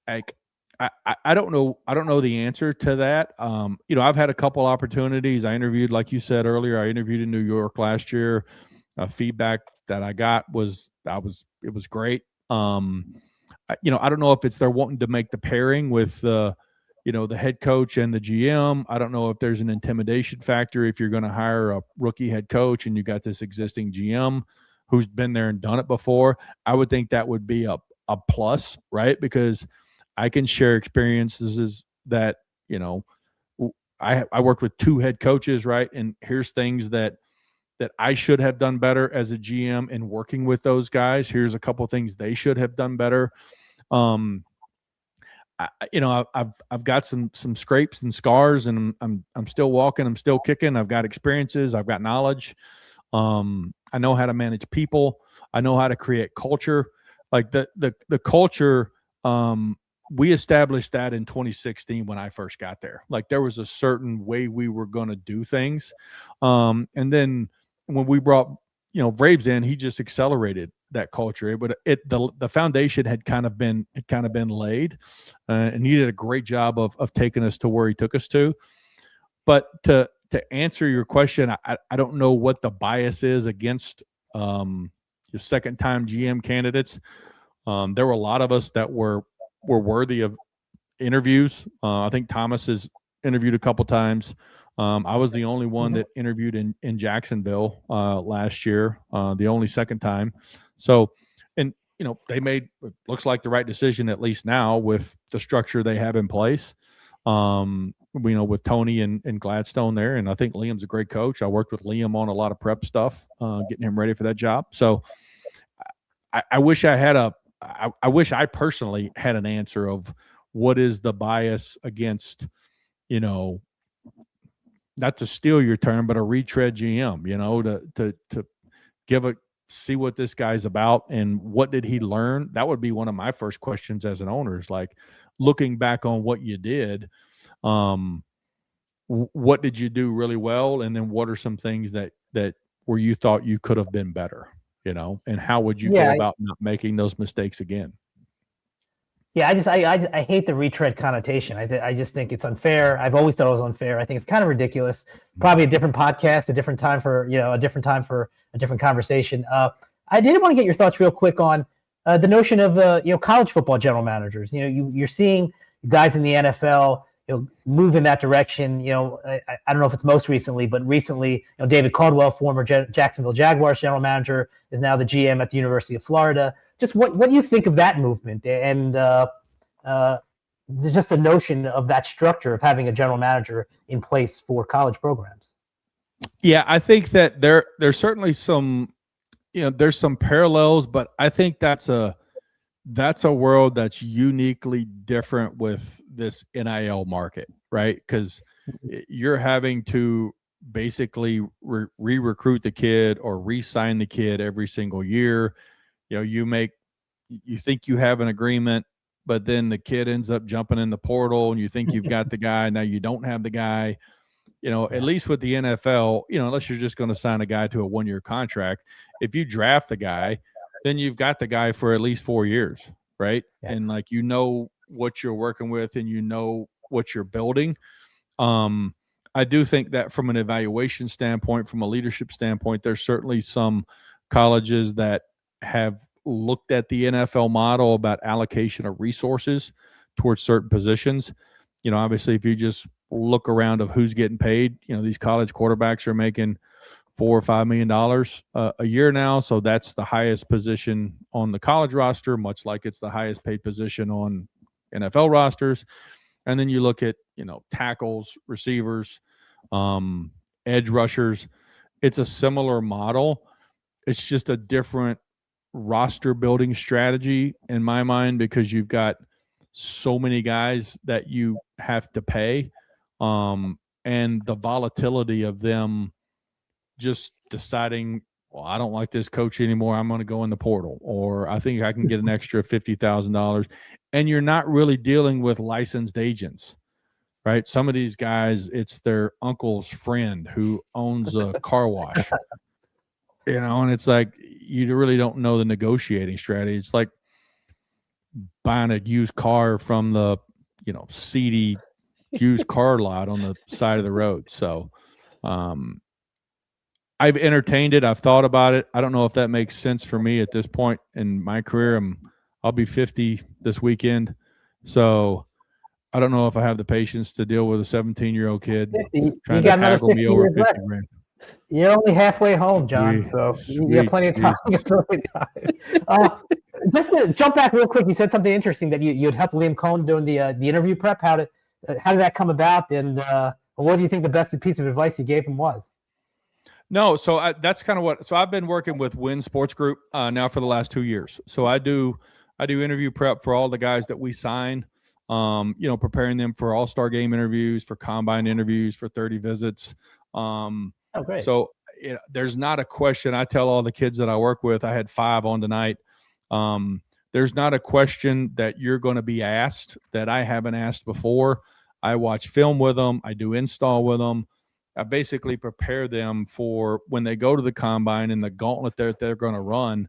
like, I don't know the answer to that. I've had a couple opportunities. I interviewed, like you said earlier, I interviewed in New York last year. Feedback that I got was it was great. I don't know if it's they're wanting to make the pairing with the head coach and the GM. I don't know if there's an intimidation factor if you're going to hire a rookie head coach and you got this existing GM who's been there and done it before. I would think that would be a plus, right? Because I can share experiences that, I worked with 2 head coaches, right? And here's things that I should have done better as a GM in working with those guys. Here's a couple of things they should have done better. I've got some scrapes and scars, and I'm still walking. I'm still kicking. I've got experiences. I've got knowledge. I know how to manage people. I know how to create culture. Like the culture, we established that in 2016 when I first got there. Like, there was a certain way we were going to do things. And then when we brought, Vrabel in, he just accelerated that culture. The foundation had kind of been laid, and he did a great job of taking us to where he took us to. But to answer your question, I don't know what the bias is against the second-time GM candidates. There were a lot of us that were worthy of interviews. I think Thomas has interviewed a couple times. I was the only one that interviewed in Jacksonville last year, the only second time. So, and they made what looks like the right decision, at least now, with the structure they have in place. With Tony and Gladstone there, and I think Liam's a great coach. I worked with Liam on a lot of prep stuff, getting him ready for that job. So, I wish I wish I personally had an answer of what is the bias against, not to steal your term, but a retread GM, to see what this guy's about and what did he learn. That would be one of my first questions as an owner, is like, looking back on what you did, what did you do really well? And then what are some things that where you thought you could have been better, and how would you go about not making those mistakes again? Yeah, I hate the retread connotation. I just think it's unfair. I've always thought it was unfair. I think it's kind of ridiculous. Probably a different podcast, a different time for a different conversation. I did want to get your thoughts real quick on the notion of college football general managers. You're seeing guys in the NFL move in that direction. I don't know if it's most recently, but recently, David Caldwell, former Jacksonville Jaguars general manager, is now the GM at the University of Florida. Just what do you think of that movement? And just the notion of that structure of having a general manager in place for college programs. Yeah, I think that there's certainly some, there's some parallels, but I think that's a world that's uniquely different with this NIL market, right? Because you're having to basically re-recruit the kid or re-sign the kid every single year. You think you have an agreement, but then the kid ends up jumping in the portal and you think you've got the guy. Now you don't have the guy. At least with the NFL, unless you're just going to sign a guy to a 1-year contract, if you draft the guy, then you've got the guy for at least 4 years, right? Yeah. And what you're working with and what you're building. I do think that from an evaluation standpoint, from a leadership standpoint, there's certainly some colleges that have looked at the NFL model about allocation of resources towards certain positions. Obviously, if you just look around of who's getting paid, these college quarterbacks are making $4 or $5 million a year now. So that's the highest position on the college roster, much like it's the highest paid position on NFL rosters. And then you look at, tackles, receivers, edge rushers. It's a similar model. It's just a different roster building strategy in my mind, because you've got so many guys that you have to pay, and the volatility of them just deciding, well, I don't like this coach anymore, I'm going to go in the portal, or I think I can get an extra $50,000. And you're not really dealing with licensed agents, right? Some of these guys, it's their uncle's friend who owns a car wash, and it's like, you really don't know the negotiating strategy. It's like buying a used car from the, seedy used car lot on the side of the road. So I've entertained it. I've thought about it. I don't know if that makes sense for me at this point in my career. I'll be 50 this weekend. So I don't know if I have the patience to deal with a 17-year-old kid trying to tackle me over 50 grand. You're only halfway home, John, so you have plenty of time. Just to jump back real quick, you said something interesting that you'd help Liam Coen during the interview prep. How did that come about, and what do you think the best piece of advice you gave him was? No, so that's kind of what. So I've been working with Win Sports Group now for the last 2 years. So I do interview prep for all the guys that we sign. Preparing them for all-star game interviews, for combine interviews, for 30 visits. Oh, great. So there's not a question. I tell all the kids that I work with, I had 5 on tonight. There's not a question that you're going to be asked that I haven't asked before. I watch film with them. I do install with them. I basically prepare them for when they go to the combine and the gauntlet that they're going to run,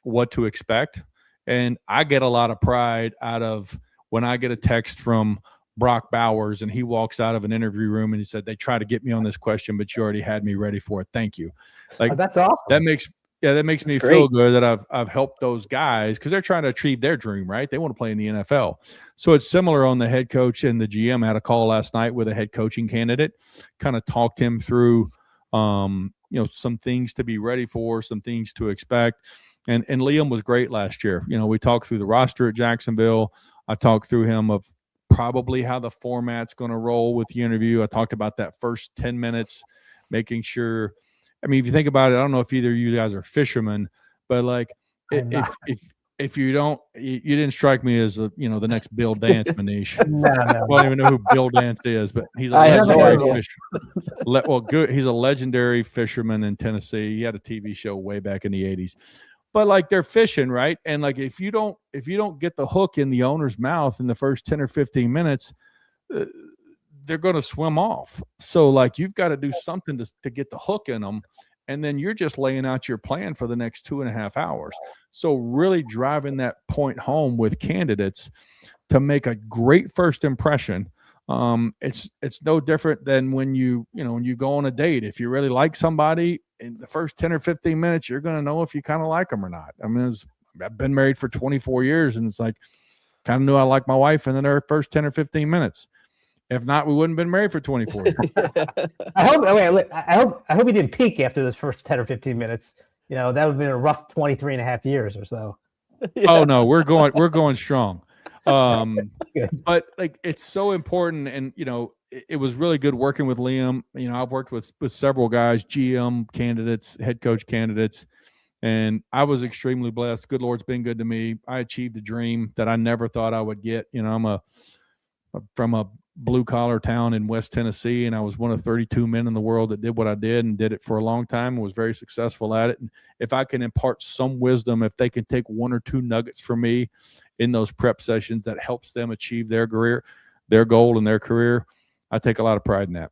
what to expect. And I get a lot of pride out of when I get a text from Brock Bowers and he walks out of an interview room and he said, they try to get me on this question, but you already had me ready for it. Thank you. Like, that's awesome. That makes me feel good that I've helped those guys, because they're trying to achieve their dream, right? They want to play in the NFL. So it's similar on the head coach and the GM. I had a call last night with a head coaching candidate, kind of talked him through, some things to be ready for, some things to expect. And Liam was great last year. We talked through the roster at Jacksonville. I talked through him of probably how the format's going to roll with the interview. I talked about that first 10 minutes, making sure. I mean, if you think about it, I don't know if either of you guys are fishermen, but like if you don't, you didn't strike me as the next Bill Dance, Manish. No. I don't even know who Bill Dance is, but he's a legendary fisherman. Well, good. He's a legendary fisherman in Tennessee. He had a TV show way back in the 80s. But like, they're fishing, right? And like, if you don't get the hook in the owner's mouth in the first 10 or 15 minutes, they're going to swim off. So like, you've got to do something to get the hook in them. And then you're just laying out your plan for the next 2.5 hours. So really driving that point home with candidates to make a great first impression. It's no different than when you go on a date. If you really like somebody, in the first 10 or 15 minutes, you're going to know if you kind of like them or not. I mean, I've been married for 24 years, and it's like, kind of knew I liked my wife in the first 10 or 15 minutes. If not, we wouldn't have been married for 24 years. I hope he didn't peak after those first 10 or 15 minutes. That would have been a rough 23 and a half years or so. Yeah. Oh no, we're going strong. But like, it's so important. And, it was really good working with Liam. I've worked with several guys, GM candidates, head coach candidates, and I was extremely blessed. Good Lord's been good to me. I achieved a dream that I never thought I would get. I'm from a blue collar town in West Tennessee, and I was one of 32 men in the world that did what I did and did it for a long time and was very successful at it. And if I can impart some wisdom, if they can take one or two nuggets from me in those prep sessions that helps them achieve their career, their goal in their career, I take a lot of pride in that.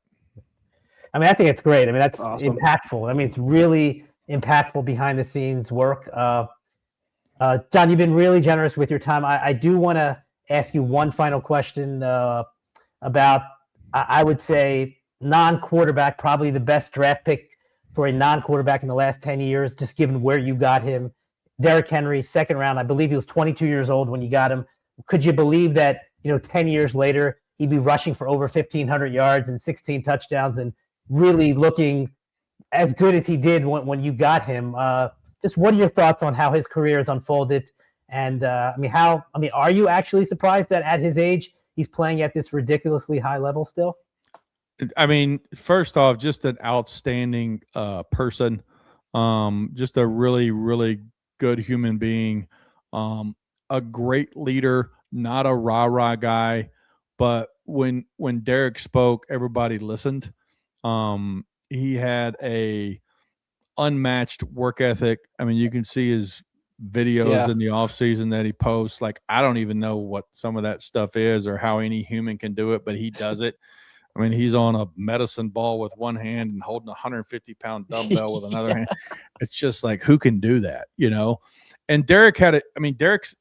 I mean, I think it's great. I mean, that's awesome. Impactful. I mean, it's really impactful behind the scenes work. John, you've been really generous with your time. I do want to ask you one final question about, I would say, non-quarterback, probably the best draft pick for a non-quarterback in the last 10 years, just given where you got him. Derrick Henry, second round. I believe he was 22 years old when you got him. Could you believe that, 10 years later, he'd be rushing for over 1,500 yards and 16 touchdowns and really looking as good as he did when you got him? Just what are your thoughts on how his career has unfolded? And are you actually surprised that at his age, he's playing at this ridiculously high level still? I mean, first off, just an outstanding person, just a really, really good human being, a great leader, not a rah-rah guy. But when Derrick spoke, everybody listened. He had a unmatched work ethic. I mean, you can see his videos in the off season that he posts. Like, I don't even know what some of that stuff is or how any human can do it, but he does it. I mean, he's on a medicine ball with one hand and holding a 150-pound dumbbell with another hand. It's just like, who can do that, And Derrick had it. I mean, Derrick's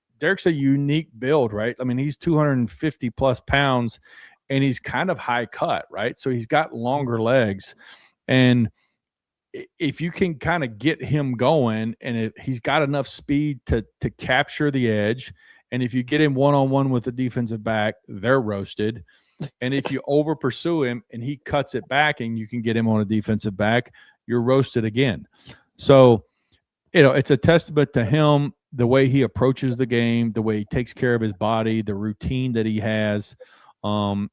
a unique build, right? I mean, he's 250 plus pounds and he's kind of high cut, right? So he's got longer legs. And if you can kind of get him going, and he's got enough speed to capture the edge, and if you get him one-on-one with the defensive back, they're roasted. And if you over pursue him and he cuts it back and you can get him on a defensive back, you're roasted again. So, it's a testament to him, the way he approaches the game, the way he takes care of his body, the routine that he has. And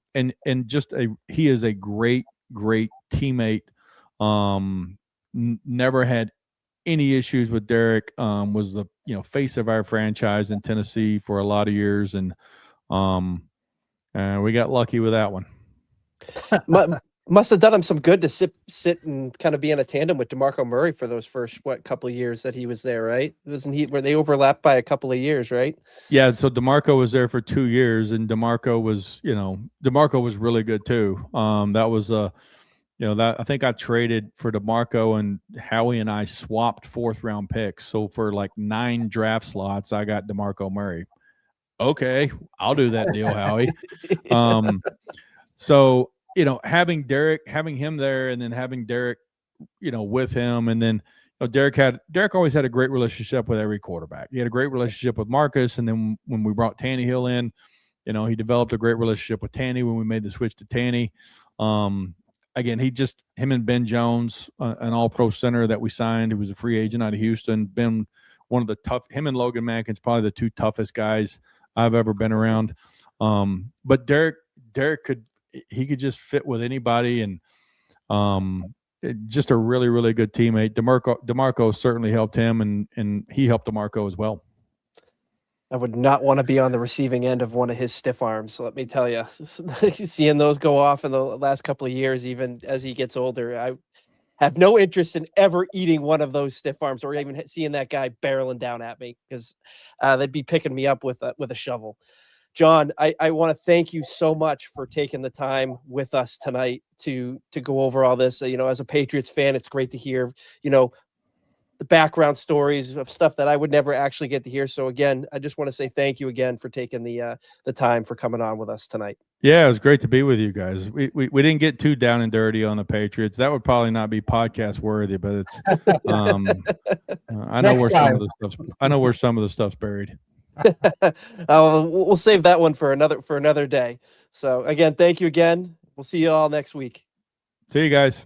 just he is a great, great teammate. Never had any issues with Derrick. Was the face of our franchise in Tennessee for a lot of years, and we got lucky with that one. Must have done him some good to sit and kind of be in a tandem with DeMarco Murray for those first couple of years that he was there, right? Wasn't he where they overlapped by a couple of years, right? Yeah, so DeMarco was there for 2 years, and DeMarco was really good too. That was that I think I traded for DeMarco, and Howie and I swapped 4th round picks. So for like 9 draft slots, I got DeMarco Murray. Okay, I'll do that deal, Howie. So having him there, and then having Derrick, with him, and then Derrick always had a great relationship with every quarterback. He had a great relationship with Marcus, and then when we brought Tannehill in, he developed a great relationship with Tanny when we made the switch to Tanny. Again, him and Ben Jones, an all-pro center that we signed, who was a free agent out of Houston, been one of the him and Logan Mankin's probably the 2 toughest guys I've ever been around. But Derrick could just fit with anybody, and just a really, really good teammate. DeMarco certainly helped him, and he helped DeMarco as well. I would not want to be on the receiving end of one of his stiff arms. Let me tell you, seeing those go off in the last couple of years, even as he gets older, I have no interest in ever eating one of those stiff arms or even seeing that guy barreling down at me, because they'd be picking me up with a shovel. John, I want to thank you so much for taking the time with us tonight to go over all this. As a Patriots fan, it's great to hear, the background stories of stuff that I would never actually get to hear. So again, I just want to say thank you again for taking the time for coming on with us tonight. Yeah, it was great to be with you guys. We didn't get too down and dirty on the Patriots. That would probably not be podcast worthy, but it's I know where some of the stuff's buried. We'll save that one for another day. So again, thank you again. We'll see you all next week. See you guys.